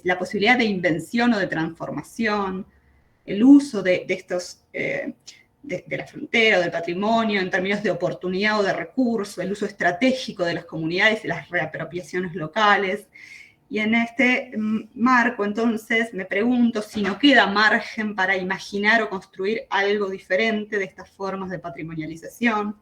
la posibilidad de invención o de transformación, el uso de estos... de la frontera o del patrimonio en términos de oportunidad o de recurso, el uso estratégico de las comunidades y las reapropiaciones locales. Y en este marco, entonces, me pregunto si no queda margen para imaginar o construir algo diferente de estas formas de patrimonialización,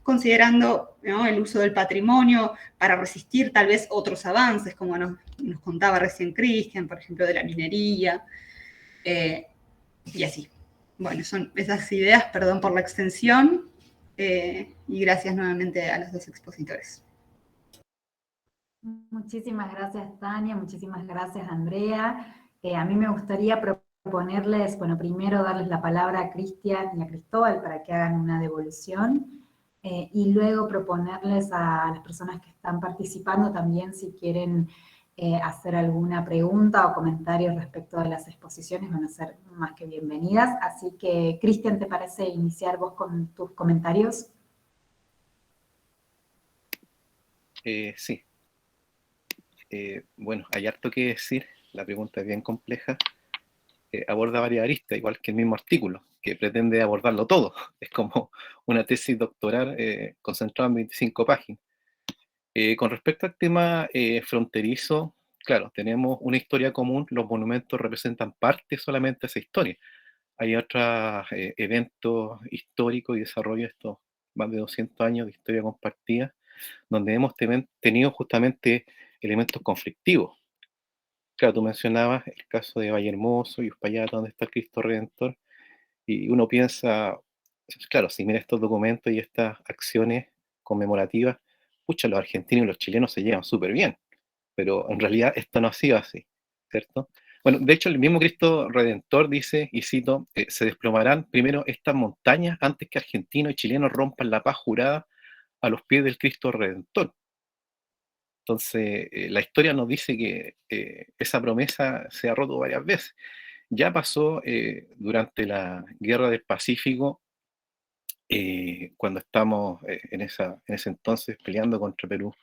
considerando, ¿no?, el uso del patrimonio para resistir tal vez otros avances, como nos contaba recién Cristian, por ejemplo, de la minería, y así. Bueno, son esas ideas, perdón por la extensión, y gracias nuevamente a los dos expositores. Muchísimas gracias, Tania, muchísimas gracias, Andrea. A mí me gustaría proponerles, bueno, primero darles la palabra a Cristian y a Cristóbal para que hagan una devolución, y luego proponerles a las personas que están participando también si quieren hacer alguna pregunta o comentario respecto de las exposiciones, van a ser más que bienvenidas. Así que, Cristian, ¿te parece iniciar vos con tus comentarios? Sí. Bueno, hay harto que decir, la pregunta es bien compleja, aborda varias aristas, igual que el mismo artículo, que pretende abordarlo todo, es como una tesis doctoral concentrada en 25 páginas. Con respecto al tema fronterizo, claro, tenemos una historia común, los monumentos representan parte solamente de esa historia. Hay otros eventos históricos y desarrollo de estos más de 200 años de historia compartida, donde hemos tenido justamente elementos conflictivos. Claro, tú mencionabas el caso de Vallehermoso y Uspallata, donde está el Cristo Redentor, y uno piensa, claro, si mira estos documentos y estas acciones conmemorativas, pucha, los argentinos y los chilenos se llevan súper bien, pero en realidad esto no ha sido así, ¿cierto? Bueno, de hecho el mismo Cristo Redentor dice, y cito, se desplomarán primero estas montañas antes que argentinos y chilenos rompan la paz jurada a los pies del Cristo Redentor. Entonces, la historia nos dice que esa promesa se ha roto varias veces. Ya pasó durante la Guerra del Pacífico, cuando estamos en ese entonces peleando contra Perú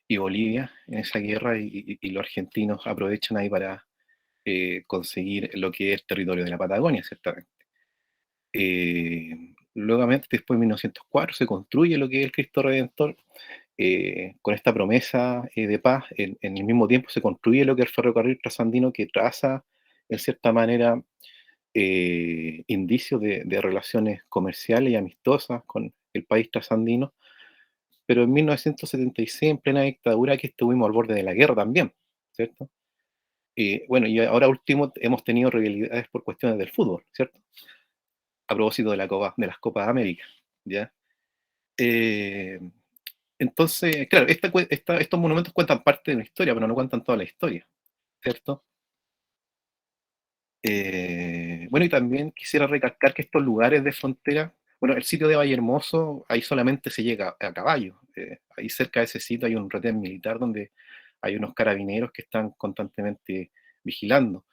y Bolivia, en esa guerra, y los argentinos aprovechan ahí para conseguir lo que es el territorio de la Patagonia, ciertamente. Luego, después de 1904, se construye lo que es el Cristo Redentor, con esta promesa de paz. En el mismo tiempo se construye lo que es el ferrocarril trasandino, que traza, en cierta manera, indicios de relaciones comerciales y amistosas con el país trasandino. Pero en 1976, en plena dictadura, que estuvimos al borde de la guerra también, ¿cierto? Bueno, y ahora último hemos tenido rivalidades por cuestiones del fútbol, ¿cierto? A propósito de las Copas de América, ¿ya? Eh, entonces, claro, estos monumentos cuentan parte de una historia, pero no cuentan toda la historia, ¿cierto? Bueno, y también quisiera recalcar que estos lugares de frontera, bueno, el sitio de Vallehermoso, ahí solamente se llega a caballo. Ahí cerca de ese sitio hay un retén militar donde hay unos carabineros que están constantemente vigilando.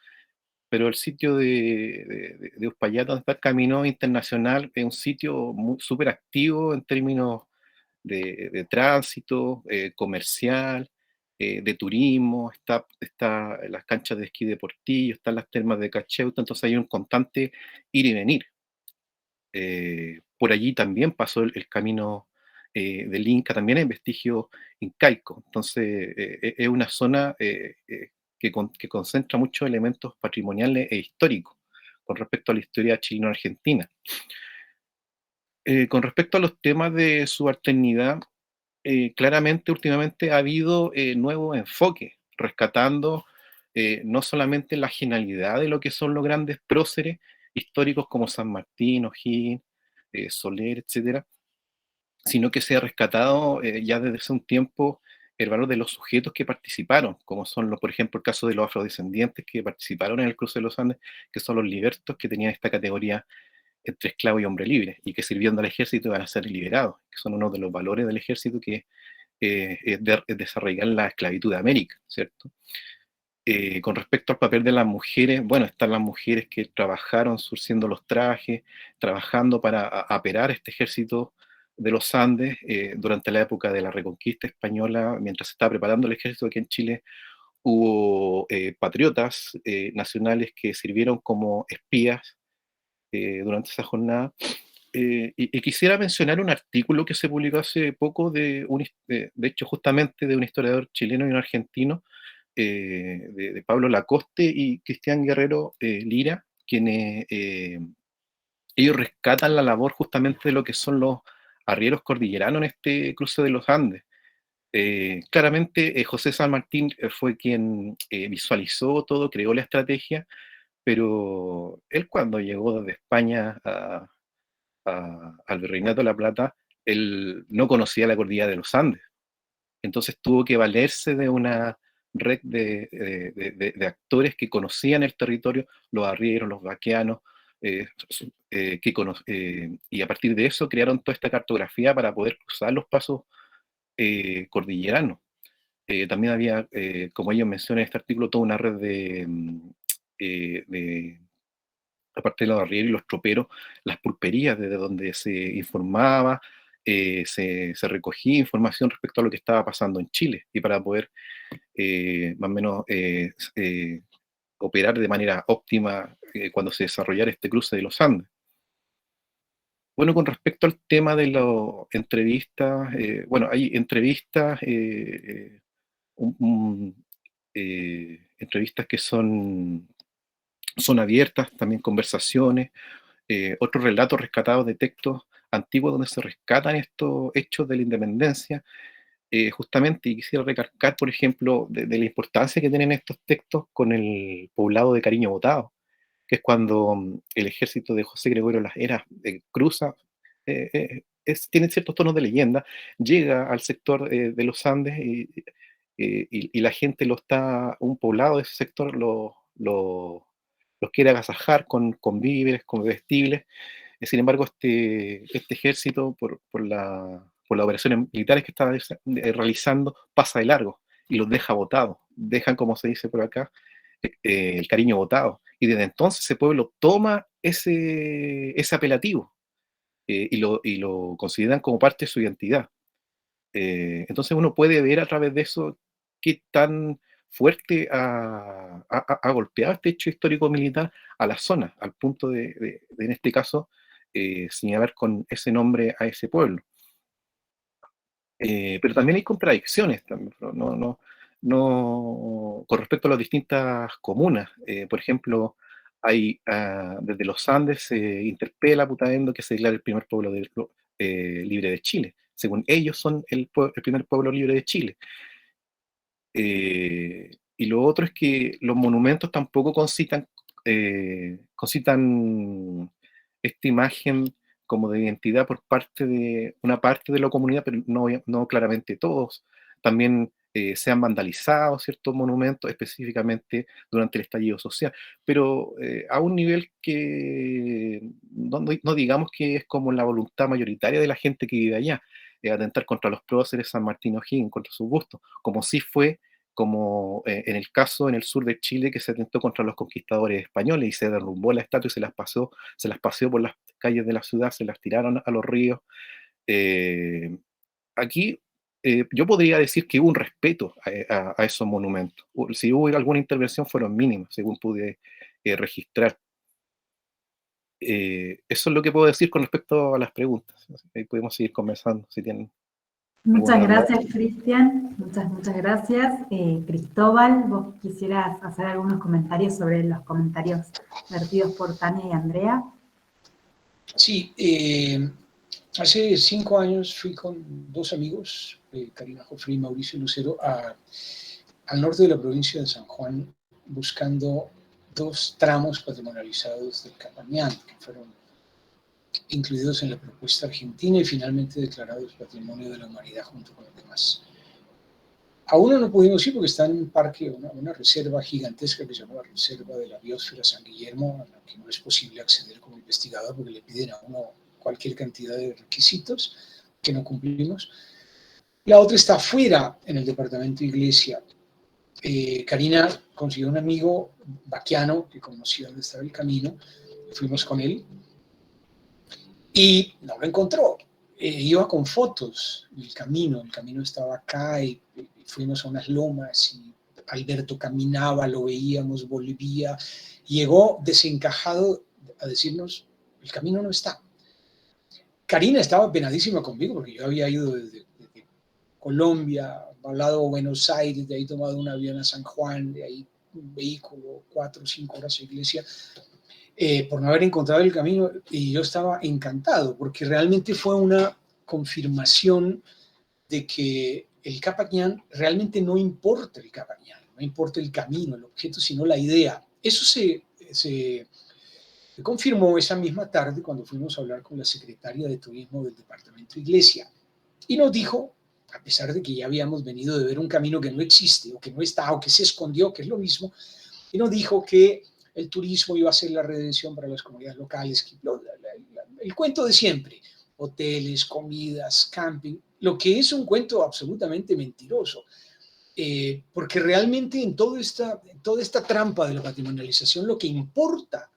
Pero el sitio de Uspallata, donde está el Camino Internacional, es un sitio súper activo en términos de tránsito, comercial, de turismo. Está las canchas de esquí de Portillo, están las termas de Cacheuta, entonces hay un constante ir y venir. Por allí también pasó el camino del Inca, también hay vestigios incaicos, entonces es una zona que concentra muchos elementos patrimoniales e históricos con respecto a la historia chileno-argentina. Con respecto a los temas de subalternidad, claramente últimamente ha habido nuevos enfoques, rescatando no solamente la genialidad de lo que son los grandes próceres históricos como San Martín, O'Higgins, Soler, etcétera, sino que se ha rescatado ya desde hace un tiempo el valor de los sujetos que participaron, como son, por ejemplo, el caso de los afrodescendientes que participaron en el cruce de los Andes, que son los libertos, que tenían esta categoría entre esclavo y hombre libre, y que sirviendo al ejército iban a ser liberados, que son uno de los valores del ejército, que es desarraigar la esclavitud de América, ¿cierto? Con respecto al papel de las mujeres, bueno, están las mujeres que trabajaron surciendo los trajes, trabajando para aperar este ejército de los Andes durante la época de la Reconquista española. Mientras se estaba preparando el ejército aquí en Chile, hubo patriotas nacionales que sirvieron como espías durante esa jornada. Y quisiera mencionar un artículo que se publicó hace poco, de hecho justamente de un historiador chileno y un argentino, de Pablo Lacoste y Cristian Guerrero Lira, quienes ellos rescatan la labor justamente de lo que son los arrieros cordilleranos en este cruce de los Andes. Claramente José San Martín fue quien visualizó todo, creó la estrategia, pero él, cuando llegó desde España al Virreinato de la Plata, él no conocía la cordillera de los Andes. Entonces tuvo que valerse de una red de actores que conocían el territorio, los arrieros, los vaqueanos, y a partir de eso crearon toda esta cartografía para poder cruzar los pasos cordilleranos. También había, como ellos mencionan en este artículo, toda una red aparte de los arrieros y los troperos, las pulperías desde donde se informaba, se recogía información respecto a lo que estaba pasando en Chile, y para poder más o menos operar de manera óptima cuando se desarrollara este cruce de los Andes. Bueno, con respecto al tema de las entrevistas, bueno, hay entrevistas, entrevistas que son abiertas, también conversaciones, otros relatos rescatados de textos antiguos donde se rescatan estos hechos de la independencia, justamente. Y quisiera recalcar, por ejemplo, de la importancia que tienen estos textos con el poblado de Cariño Botado, que es cuando el ejército de José Gregorio Las Heras cruza, tiene ciertos tonos de leyenda, llega al sector de los Andes, y la gente un poblado de ese sector los quiere agasajar con víveres, con vestibles. Sin embargo, este ejército, por las operaciones militares que está realizando, pasa de largo y los deja botados. Dejan, como se dice por acá, el cariño botado, y desde entonces ese pueblo toma ese apelativo y lo consideran como parte de su identidad. Entonces uno puede ver a través de eso qué tan fuerte ha golpeado este hecho histórico-militar a la zona, al punto de en este caso, señalar con ese nombre a ese pueblo. Pero también hay contradicciones también, con respecto a las distintas comunas. Por ejemplo, desde los Andes se interpela Putaendo que se declara el primer pueblo libre de Chile. Según ellos son el primer pueblo libre de Chile. Y lo otro es que los monumentos tampoco concitan esta imagen como de identidad por parte de una parte de la comunidad, pero no claramente todos. También se han vandalizado ciertos monumentos, específicamente durante el estallido social, pero a un nivel que no digamos que es como la voluntad mayoritaria de la gente que vive allá, atentar contra los próceres San Martín O'Higgins, contra sus bustos, como sí fue como en el caso en el sur de Chile que se atentó contra los conquistadores españoles y se derrumbó la estatua y se las paseó por las calles de la ciudad, se las tiraron a los ríos. Aquí yo podría decir que hubo un respeto a esos monumentos. Si hubo alguna intervención fueron mínimas, según pude registrar. Eso es lo que puedo decir con respecto a las preguntas. Ahí podemos seguir conversando si tienen. Muchas gracias, Cristian. Muchas gracias. Cristóbal, ¿vos quisieras hacer algunos comentarios sobre los comentarios vertidos por Tania y Andrea? Sí, hace 5 años fui con 2 amigos, Karina Joffre y Mauricio Lucero, al norte de la provincia de San Juan, buscando 2 tramos patrimonializados del Capañán, que fueron incluidos en la propuesta argentina y finalmente declarados Patrimonio de la Humanidad junto con los demás. A uno no pudimos ir porque está en un parque, una reserva gigantesca que se llama Reserva de la Biosfera San Guillermo, a la que no es posible acceder como investigador porque le piden a uno cualquier cantidad de requisitos que no cumplimos. La otra está afuera, en el departamento Iglesia. Karina consiguió un amigo vaquiano que conoció dónde estaba el camino, fuimos con él y no lo encontró. Iba con fotos del camino, el camino estaba acá y fuimos a unas lomas y Alberto caminaba, lo veíamos, volvía, llegó desencajado a decirnos, el camino no está. Karina estaba penadísima conmigo porque yo había ido desde Colombia, hablado de Buenos Aires, de ahí tomado un avión a San Juan, de ahí un vehículo, 4 o 5 horas a Iglesia, por no haber encontrado el camino, y yo estaba encantado porque realmente fue una confirmación de que el Capañán realmente no importa el Capañán, no importa el camino, el objeto, sino la idea. Eso se confirmó esa misma tarde cuando fuimos a hablar con la secretaria de Turismo del departamento Iglesia y nos dijo, a pesar de que ya habíamos venido de ver un camino que no existe o que no está o que se escondió, que es lo mismo, y nos dijo que el turismo iba a ser la redención para las comunidades locales, el cuento de siempre, hoteles, comidas, camping, lo que es un cuento absolutamente mentiroso, porque realmente en toda esta trampa de la patrimonialización lo que importa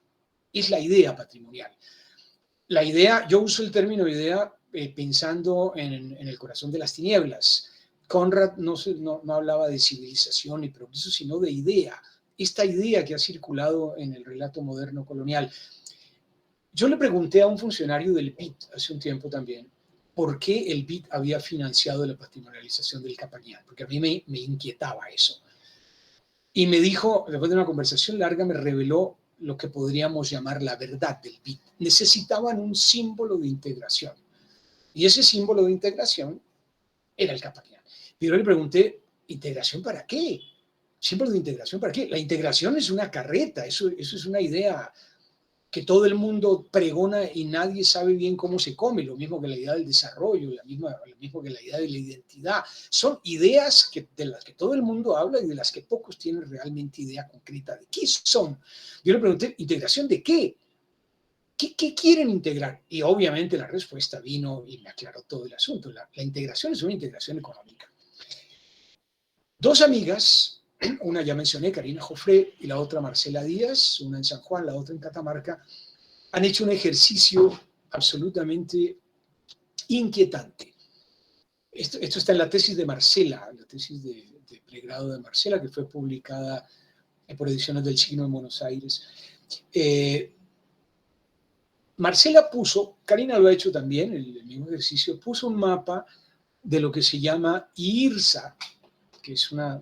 es la idea patrimonial. La idea, yo uso el término idea pensando en el corazón de las tinieblas. Conrad no hablaba de civilización y progreso, sino de idea. Esta idea que ha circulado en el relato moderno colonial. Yo le pregunté a un funcionario del BID hace un tiempo también por qué el BID había financiado la patrimonialización del Capañán, porque a mí me inquietaba eso. Y me dijo, después de una conversación larga, me reveló lo que podríamos llamar la verdad del BID. Necesitaban un símbolo de integración. Y ese símbolo de integración era el Capañán. Pero yo le pregunté, ¿integración para qué? ¿Símbolo de integración para qué? La integración es una carreta, eso es una idea que todo el mundo pregona y nadie sabe bien cómo se come, lo mismo que la idea del desarrollo, lo mismo que la idea de la identidad. Son ideas de las que todo el mundo habla y de las que pocos tienen realmente idea concreta de qué son. Yo le pregunté, ¿integración de qué? ¿Qué quieren integrar? Y obviamente la respuesta vino y me aclaró todo el asunto. La integración es una integración económica. 2 amigas una ya mencioné, Karina Joffre, y la otra Marcela Díaz, una en San Juan, la otra en Catamarca, han hecho un ejercicio absolutamente inquietante. Esto está en la tesis de Marcela, la tesis de pregrado de Marcela, que fue publicada por Ediciones del Signo en Buenos Aires. Marcela puso, Karina lo ha hecho también, el mismo ejercicio, puso un mapa de lo que se llama IRSA, que es una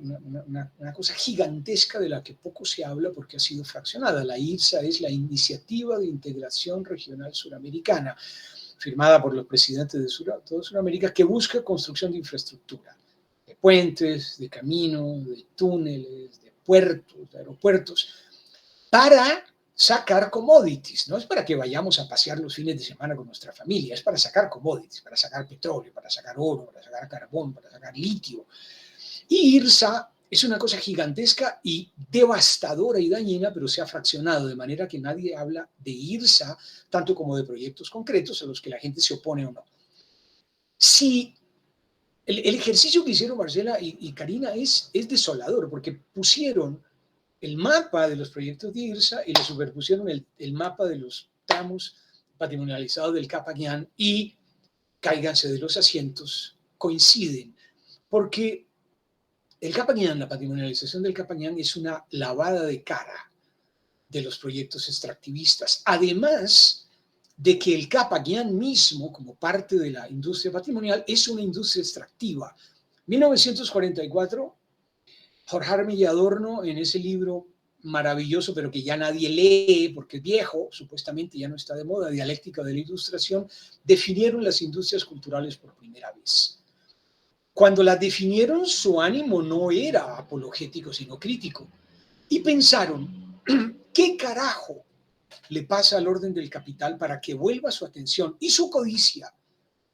cosa gigantesca de la que poco se habla porque ha sido fraccionada. La IRSA es la Iniciativa de Integración Regional Suramericana, firmada por los presidentes de toda Sudamérica, que busca construcción de infraestructura, de puentes, de caminos, de túneles, de puertos, de aeropuertos, para sacar commodities. No es para que vayamos a pasear los fines de semana con nuestra familia, es para sacar commodities, para sacar petróleo, para sacar oro, para sacar carbón, para sacar litio. Y IRSA es una cosa gigantesca y devastadora y dañina, pero se ha fraccionado, de manera que nadie habla de IRSA tanto como de proyectos concretos a los que la gente se opone o no. Si el ejercicio que hicieron Marcela y Karina es desolador, porque pusieron el mapa de los proyectos de IRSA y le superpusieron el mapa de los tramos patrimonializados del Capañán y, cáiganse de los asientos, coinciden, porque el Capañán, la patrimonialización del Capañán es una lavada de cara de los proyectos extractivistas, además de que el Capañán mismo, como parte de la industria patrimonial, es una industria extractiva. 1944, Jorge Arme y Adorno, en ese libro maravilloso, pero que ya nadie lee porque es viejo, supuestamente ya no está de moda, Dialéctica de la Ilustración, definieron las industrias culturales por primera vez. Cuando las definieron, su ánimo no era apologético, sino crítico. Y pensaron, ¿qué carajo le pasa al orden del capital para que vuelva su atención y su codicia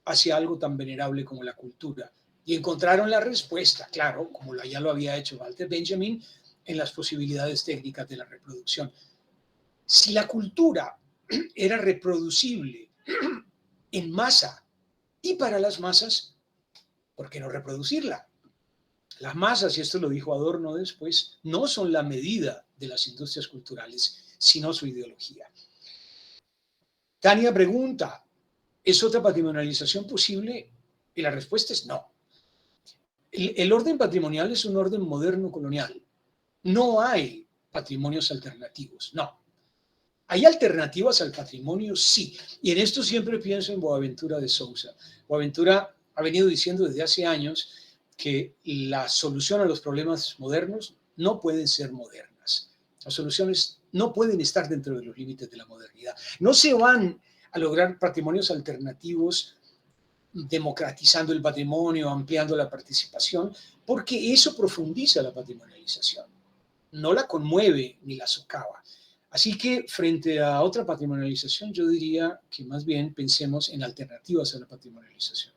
hacia algo tan venerable como la cultura? Y encontraron la respuesta, claro, como ya lo había hecho Walter Benjamin, en las posibilidades técnicas de la reproducción. Si la cultura era reproducible en masa y para las masas, ¿por qué no reproducirla? Las masas, y esto lo dijo Adorno después, no son la medida de las industrias culturales, sino su ideología. Tania pregunta, ¿es otra patrimonialización posible? Y la respuesta es no. El orden patrimonial es un orden moderno colonial. No hay patrimonios alternativos, no. ¿Hay alternativas al patrimonio? Sí. Y en esto siempre pienso en Boaventura de Sousa. Boaventura ha venido diciendo desde hace años que la solución a los problemas modernos no pueden ser modernas. Las soluciones no pueden estar dentro de los límites de la modernidad. No se van a lograr patrimonios alternativos democratizando el patrimonio, ampliando la participación, porque eso profundiza la patrimonialización. No la conmueve ni la socava. Así que frente a otra patrimonialización, yo diría que más bien pensemos en alternativas a la patrimonialización.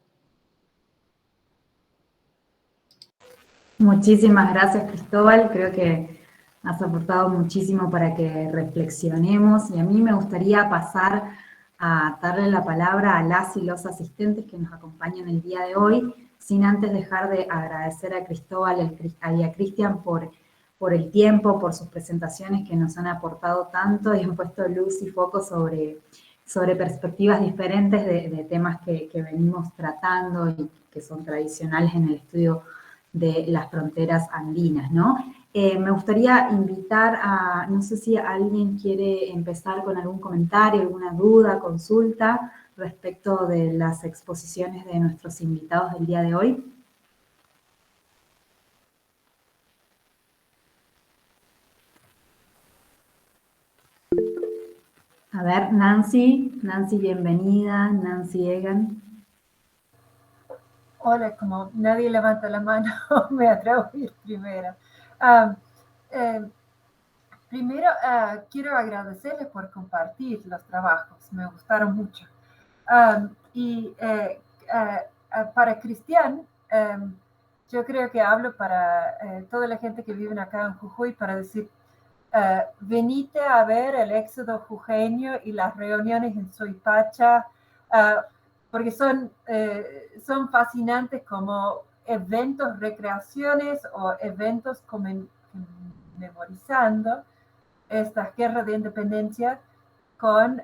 Muchísimas gracias, Cristóbal. Creo que has aportado muchísimo para que reflexionemos y a mí me gustaría pasar a darle la palabra a las y los asistentes que nos acompañan el día de hoy, sin antes dejar de agradecer a Cristóbal y a Cristian por el tiempo, por sus presentaciones que nos han aportado tanto y han puesto luz y foco sobre perspectivas diferentes de temas que venimos tratando y que son tradicionales en el estudio de las fronteras andinas, ¿no? Me gustaría invitar a, no sé si alguien quiere empezar con algún comentario, alguna duda, consulta respecto de las exposiciones de nuestros invitados del día de hoy. A ver, Nancy, bienvenida, Nancy Egan. Hola, como nadie levanta la mano, me atrevo a ir primero. Primero, quiero agradecerles por compartir los trabajos, me gustaron mucho. Para Cristian, yo creo que hablo para toda la gente que vive acá en Jujuy para decir, venite a ver el éxodo jujeño y las reuniones en Suipacha, porque son fascinantes como eventos, recreaciones o eventos memorizando estas guerras de independencia con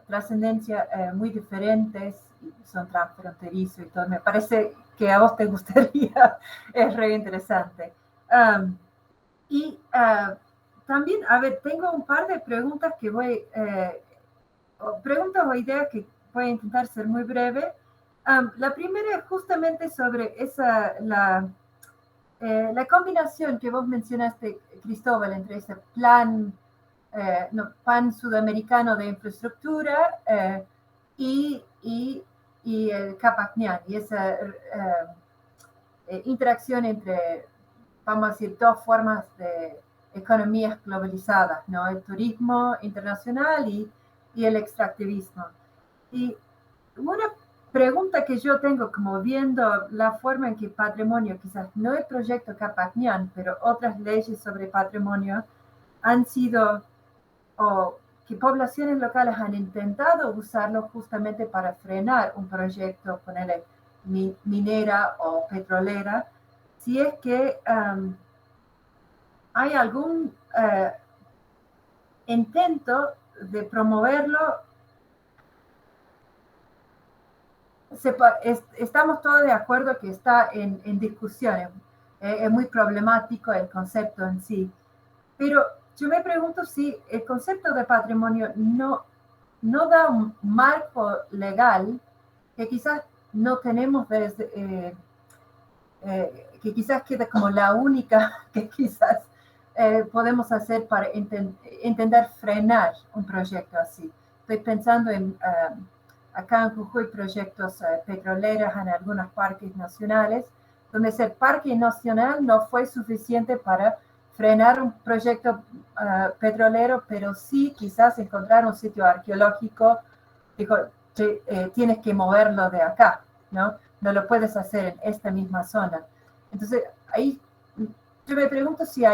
trascendencia muy diferentes, son transfronterizos y todo. Me parece que a vos te gustaría, es re interesante. También, a ver, tengo un par de preguntas que preguntas o ideas que voy a intentar ser muy breve. La primera es justamente sobre la combinación que vos mencionaste, Cristóbal, entre ese plan sudamericano de infraestructura y el Capacñán, y esa interacción entre, vamos a decir, dos formas de economías globalizadas, ¿no? El turismo internacional y el extractivismo. Y una pregunta que yo tengo, como viendo la forma en que patrimonio, quizás no el proyecto Capacñán, pero otras leyes sobre patrimonio han sido, o que poblaciones locales han intentado usarlo justamente para frenar un proyecto, ponerle minera o petrolera, si es que hay algún intento de promoverlo. Estamos todos de acuerdo que está en discusión, es muy problemático el concepto en sí, pero yo me pregunto si el concepto de patrimonio no da un marco legal que quizás no tenemos desde, que quizás queda como la única que quizás podemos hacer para intentar frenar un proyecto así. Estoy pensando en acá en Jujuy proyectos petroleros en algunos parques nacionales, donde ese parque nacional no fue suficiente para frenar un proyecto petrolero, pero sí quizás encontrar un sitio arqueológico, dijo, tienes que moverlo de acá, ¿no? No lo puedes hacer en esta misma zona. Entonces, ahí yo me pregunto si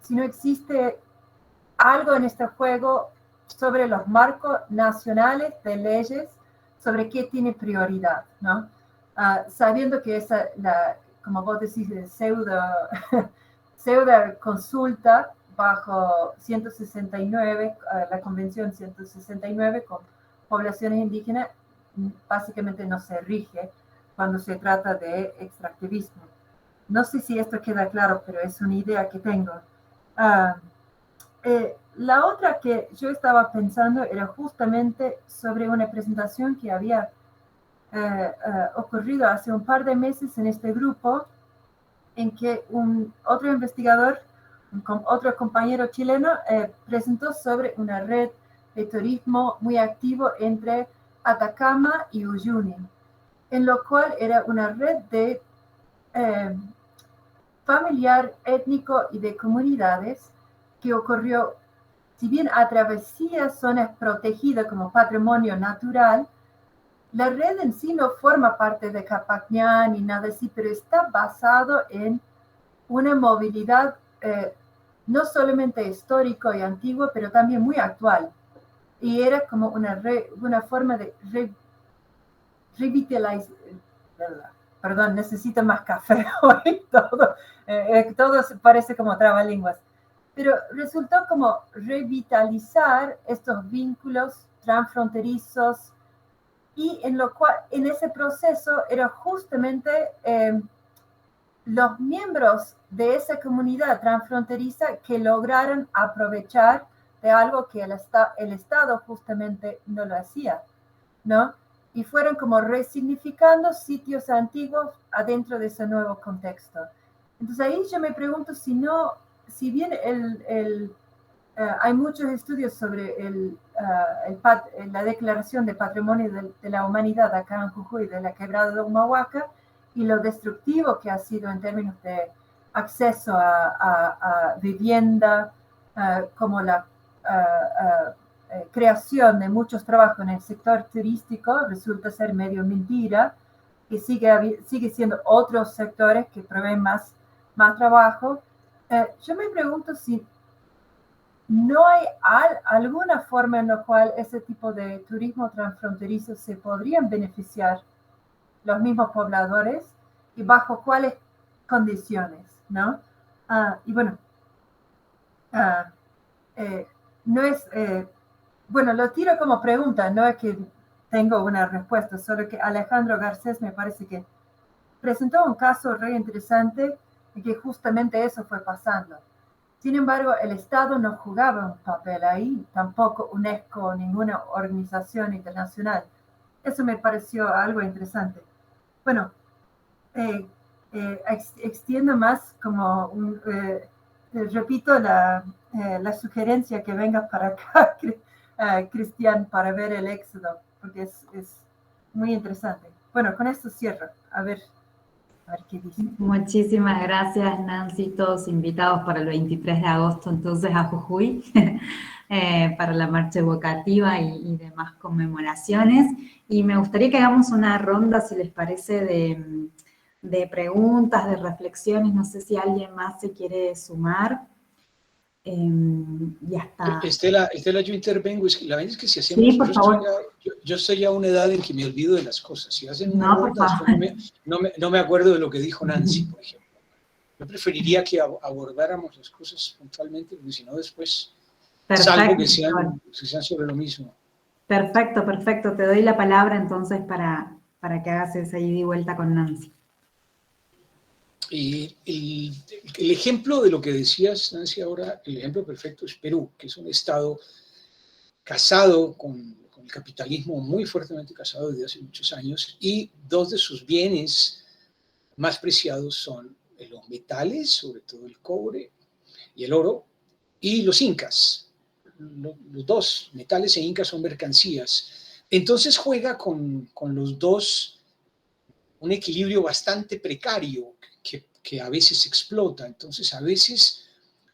si no existe algo en este juego sobre los marcos nacionales de leyes, sobre qué tiene prioridad, ¿no? Sabiendo que esa, como vos decís, pseudo consulta bajo 169, la Convención 169 con poblaciones indígenas, básicamente no se rige cuando se trata de extractivismo. No sé si esto queda claro, pero es una idea que tengo. La otra que yo estaba pensando era justamente sobre una presentación que había ocurrido hace un par de meses en este grupo, en que otro investigador, otro compañero chileno, presentó sobre una red de turismo muy activo entre Atacama y Uyuni, en lo cual era una red de familiar, étnico y de comunidades que ocurrió, si bien atravesía zonas protegidas como patrimonio natural. La red en sí no forma parte de Capacñán ni nada así, pero está basado en una movilidad no solamente histórico y antiguo, pero también muy actual. Y era como una forma de revitalizar. Perdón, necesito más café hoy. Todo parece como trabalenguas. Pero resultó como revitalizar estos vínculos transfronterizos, y en ese proceso era justamente los miembros de esa comunidad transfronteriza que lograron aprovechar de algo que el Estado justamente no lo hacía, ¿no? Y fueron como resignificando sitios antiguos adentro de ese nuevo contexto. Entonces ahí yo me pregunto si bien hay muchos estudios sobre la Declaración de Patrimonio de la Humanidad acá en Jujuy, de la Quebrada de Humahuaca, y lo destructivo que ha sido en términos de acceso a vivienda, como la creación de muchos trabajos en el sector turístico, resulta ser medio mentira, que sigue siendo otros sectores que proveen más trabajo. Yo me pregunto si no hay alguna forma en la cual ese tipo de turismo transfronterizo se podrían beneficiar los mismos pobladores y bajo cuáles condiciones, ¿no? Y bueno, no es, bueno, lo tiro como pregunta, no es que tengo una respuesta, solo que Alejandro Garcés me parece que presentó un caso re interesante y que justamente eso fue pasando. Sin embargo, el Estado no jugaba un papel ahí, tampoco UNESCO, ninguna organización internacional. Eso me pareció algo interesante. Bueno, extiendo más como repito la sugerencia que vengas para acá, Cristian, para ver el éxodo, porque es muy interesante. Bueno, con esto cierro. A ver qué dice. Muchísimas gracias, Nancy, todos invitados para el 23 de agosto, entonces a Jujuy, para la marcha evocativa y demás conmemoraciones. Y me gustaría que hagamos una ronda, si les parece, de preguntas, de reflexiones. No sé si alguien más se quiere sumar. Ya está. Estela, yo intervengo. Es que la verdad es que si hacemos, Sí, por favor. Yo estoy a una edad en que me olvido de las cosas. Si hacen una No, ronda, por favor. no me acuerdo de lo que dijo Nancy, por ejemplo. Yo preferiría que abordáramos las cosas puntualmente, porque si no después, Perfecto, salvo que sean sobre lo mismo. Perfecto, perfecto. Te doy la palabra entonces para que hagas esa ida y vuelta con Nancy. Y el ejemplo de lo que decías, Nancy, ahora, el ejemplo perfecto es Perú, que es un estado casado con el capitalismo, muy fuertemente casado desde hace muchos años, y dos de sus bienes más preciados son los metales, sobre todo el cobre y el oro, y los incas. Los dos, metales e incas, son mercancías. Entonces juega con los dos un equilibrio bastante precario que a veces explota. Entonces a veces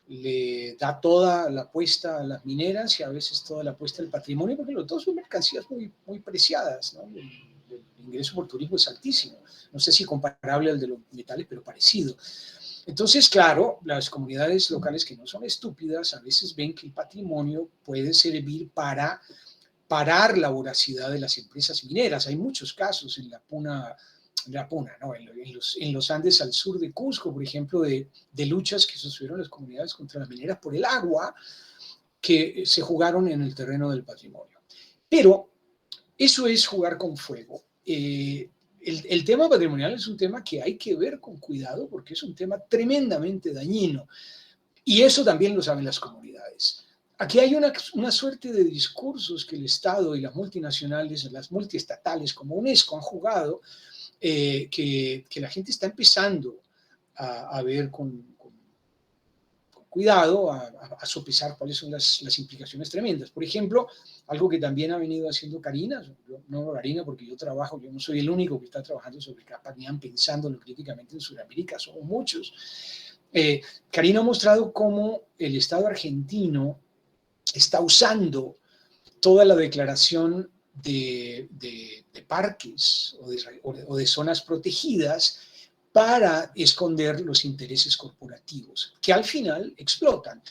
le da toda la apuesta a las mineras y a veces toda la apuesta al patrimonio, porque los dos son mercancías muy, muy preciadas, ¿no? El ingreso por turismo es altísimo. No sé si comparable al de los metales, pero parecido. Entonces, claro, las comunidades locales, que no son estúpidas, a veces ven que el patrimonio puede servir para parar la voracidad de las empresas mineras. Hay muchos casos en la Puna, ¿no? en los Andes al sur de Cusco, por ejemplo, de luchas que sostuvieron las comunidades contra las mineras por el agua, que se jugaron en el terreno del patrimonio. Pero eso es jugar con fuego. El tema patrimonial es un tema que hay que ver con cuidado, porque es un tema tremendamente dañino. Y eso también lo saben las comunidades. Aquí hay una suerte de discursos que el Estado y las multinacionales, las multiestatales como UNESCO han jugado, que la gente está empezando a ver con cuidado, a sopesar cuáles son las implicaciones tremendas. Por ejemplo, algo que también ha venido haciendo Karina, no Karina porque yo no soy el único que está trabajando sobre Capañán pensándolo críticamente en Sudamérica, somos muchos. Karina ha mostrado cómo el Estado argentino está usando toda la declaración de parques o de zonas protegidas para esconder los intereses corporativos, que al final explotan.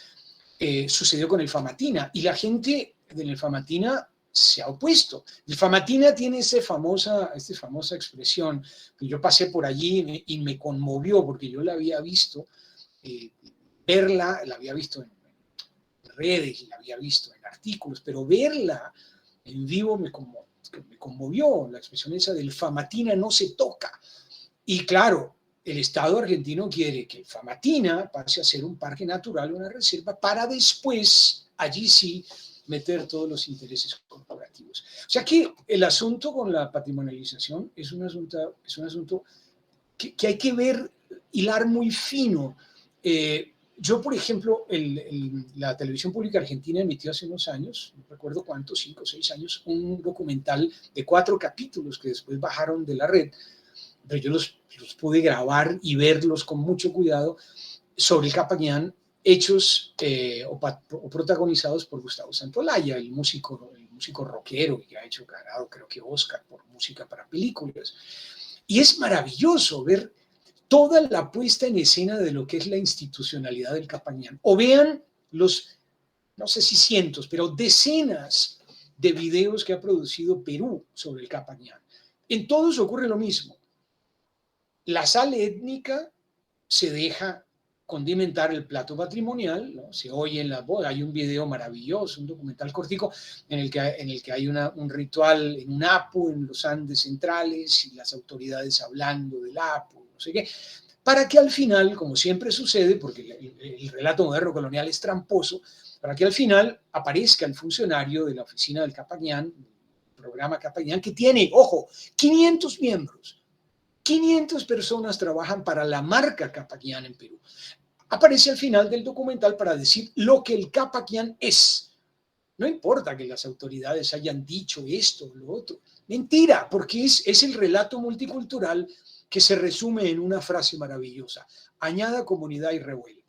Sucedió con el Famatina, y la gente del Famatina se ha opuesto. El Famatina tiene esta famosa expresión, que yo pasé por allí y me conmovió, porque yo la había visto, la había visto en redes, la había visto en artículos, pero verla en vivo me conmovió, la expresión esa del Famatina no se toca. Y claro, el Estado argentino quiere que Famatina pase a ser un parque natural, una reserva, para después, allí sí, meter todos los intereses corporativos. O sea que el asunto con la patrimonialización es un asunto que hay que ver, hilar muy fino. Yo, por ejemplo, la televisión pública argentina emitió hace unos años, no recuerdo cuántos, 5 o 6 años, un documental de 4 capítulos que después bajaron de la red, pero yo los pude grabar y verlos con mucho cuidado, sobre el Capañán, hechos o protagonizados por Gustavo Santaolalla, el músico rockero que ha ganado, creo que Oscar por música para películas. Y es maravilloso ver toda la puesta en escena de lo que es la institucionalidad del Capañán. O vean los, no sé si cientos, pero decenas de videos que ha producido Perú sobre el Capañán. En todos ocurre lo mismo. La sal étnica se deja condimentar el plato patrimonial, ¿no? Se oye en la boda, hay un video maravilloso, un documental cortico, en el que hay un ritual en un Apu, en los Andes centrales, y las autoridades hablando del Apu, no sé qué, para que al final, como siempre sucede, porque el relato moderno colonial es tramposo, para que al final aparezca el funcionario de la oficina del Capañán, programa Capañán, que tiene, ojo, 500 miembros, 500 personas trabajan para la marca Capañán en Perú. Aparece al final del documental para decir lo que el Capañán es. No importa que las autoridades hayan dicho esto o lo otro. Mentira, porque es el relato multicultural que se resume en una frase maravillosa: añada comunidad y revuelva.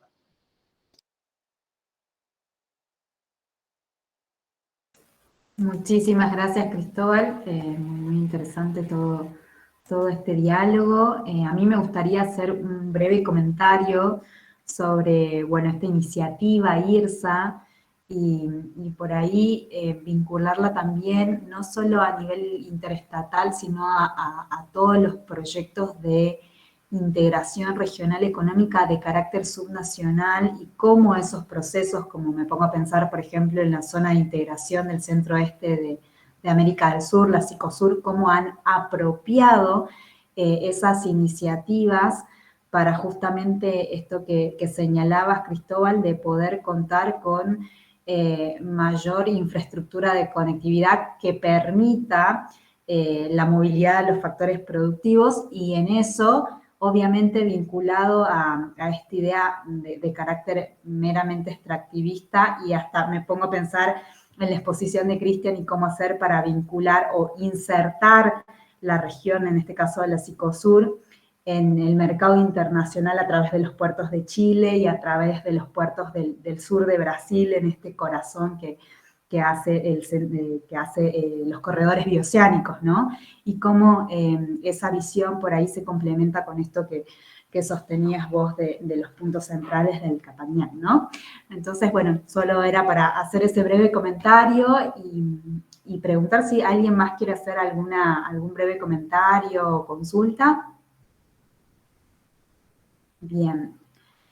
Muchísimas gracias, Cristóbal. Muy interesante todo este diálogo. A mí me gustaría hacer un breve comentario sobre, bueno, esta iniciativa IRSA y por ahí vincularla también no solo a nivel interestatal, sino a todos los proyectos de integración regional económica de carácter subnacional y cómo esos procesos, como me pongo a pensar, por ejemplo, en la zona de integración del centro-oeste de América del Sur, la Cicosur, cómo han apropiado esas iniciativas para justamente esto que señalabas, Cristóbal, de poder contar con mayor infraestructura de conectividad que permita la movilidad de los factores productivos, y en eso obviamente vinculado a esta idea de carácter meramente extractivista, y hasta me pongo a pensar en la exposición de Cristian y cómo hacer para vincular o insertar la región, en este caso la Cicosur, en el mercado internacional a través de los puertos de Chile y a través de los puertos del sur de Brasil, en este corazón que hace los corredores bioceánicos, ¿no? Y cómo esa visión por ahí se complementa con esto que sostenías vos de los puntos centrales del Capañán, ¿no? Entonces, bueno, solo era para hacer ese breve comentario y preguntar si alguien más quiere hacer algún breve comentario o consulta. Bien.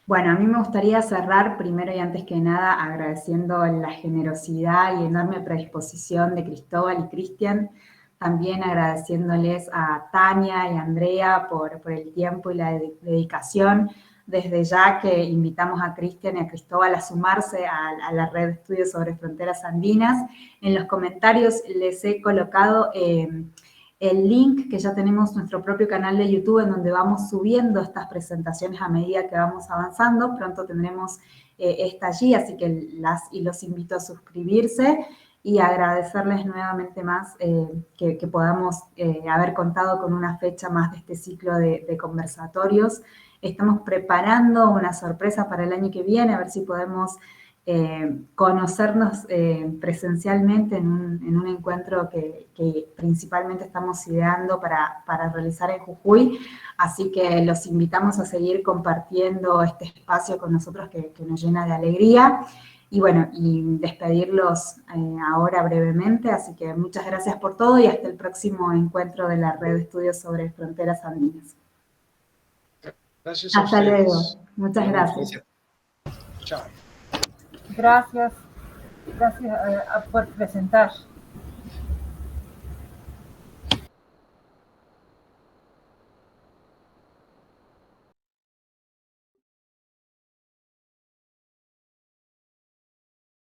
Bueno, a mí me gustaría cerrar primero y antes que nada agradeciendo la generosidad y enorme predisposición de Cristóbal y Cristian, también agradeciéndoles a Tania y a Andrea por el tiempo y la dedicación, desde ya que invitamos a Cristian y a Cristóbal a sumarse a la red de estudios sobre fronteras andinas. En los comentarios les he colocado el link, que ya tenemos nuestro propio canal de YouTube en donde vamos subiendo estas presentaciones a medida que vamos avanzando. Pronto tendremos esta allí, así que los invito a suscribirse y agradecerles nuevamente más que podamos haber contado con una fecha más de este ciclo de conversatorios. Estamos preparando una sorpresa para el año que viene, a ver si podemos conocernos presencialmente en un encuentro que principalmente estamos ideando para realizar en Jujuy, así que los invitamos a seguir compartiendo este espacio con nosotros que nos llena de alegría, y bueno, y despedirlos ahora brevemente, así que muchas gracias por todo y hasta el próximo encuentro de la Red de Estudios sobre Fronteras Andinas. Gracias a hasta ustedes. luego, muchas gracias. Chao. Gracias por presentar.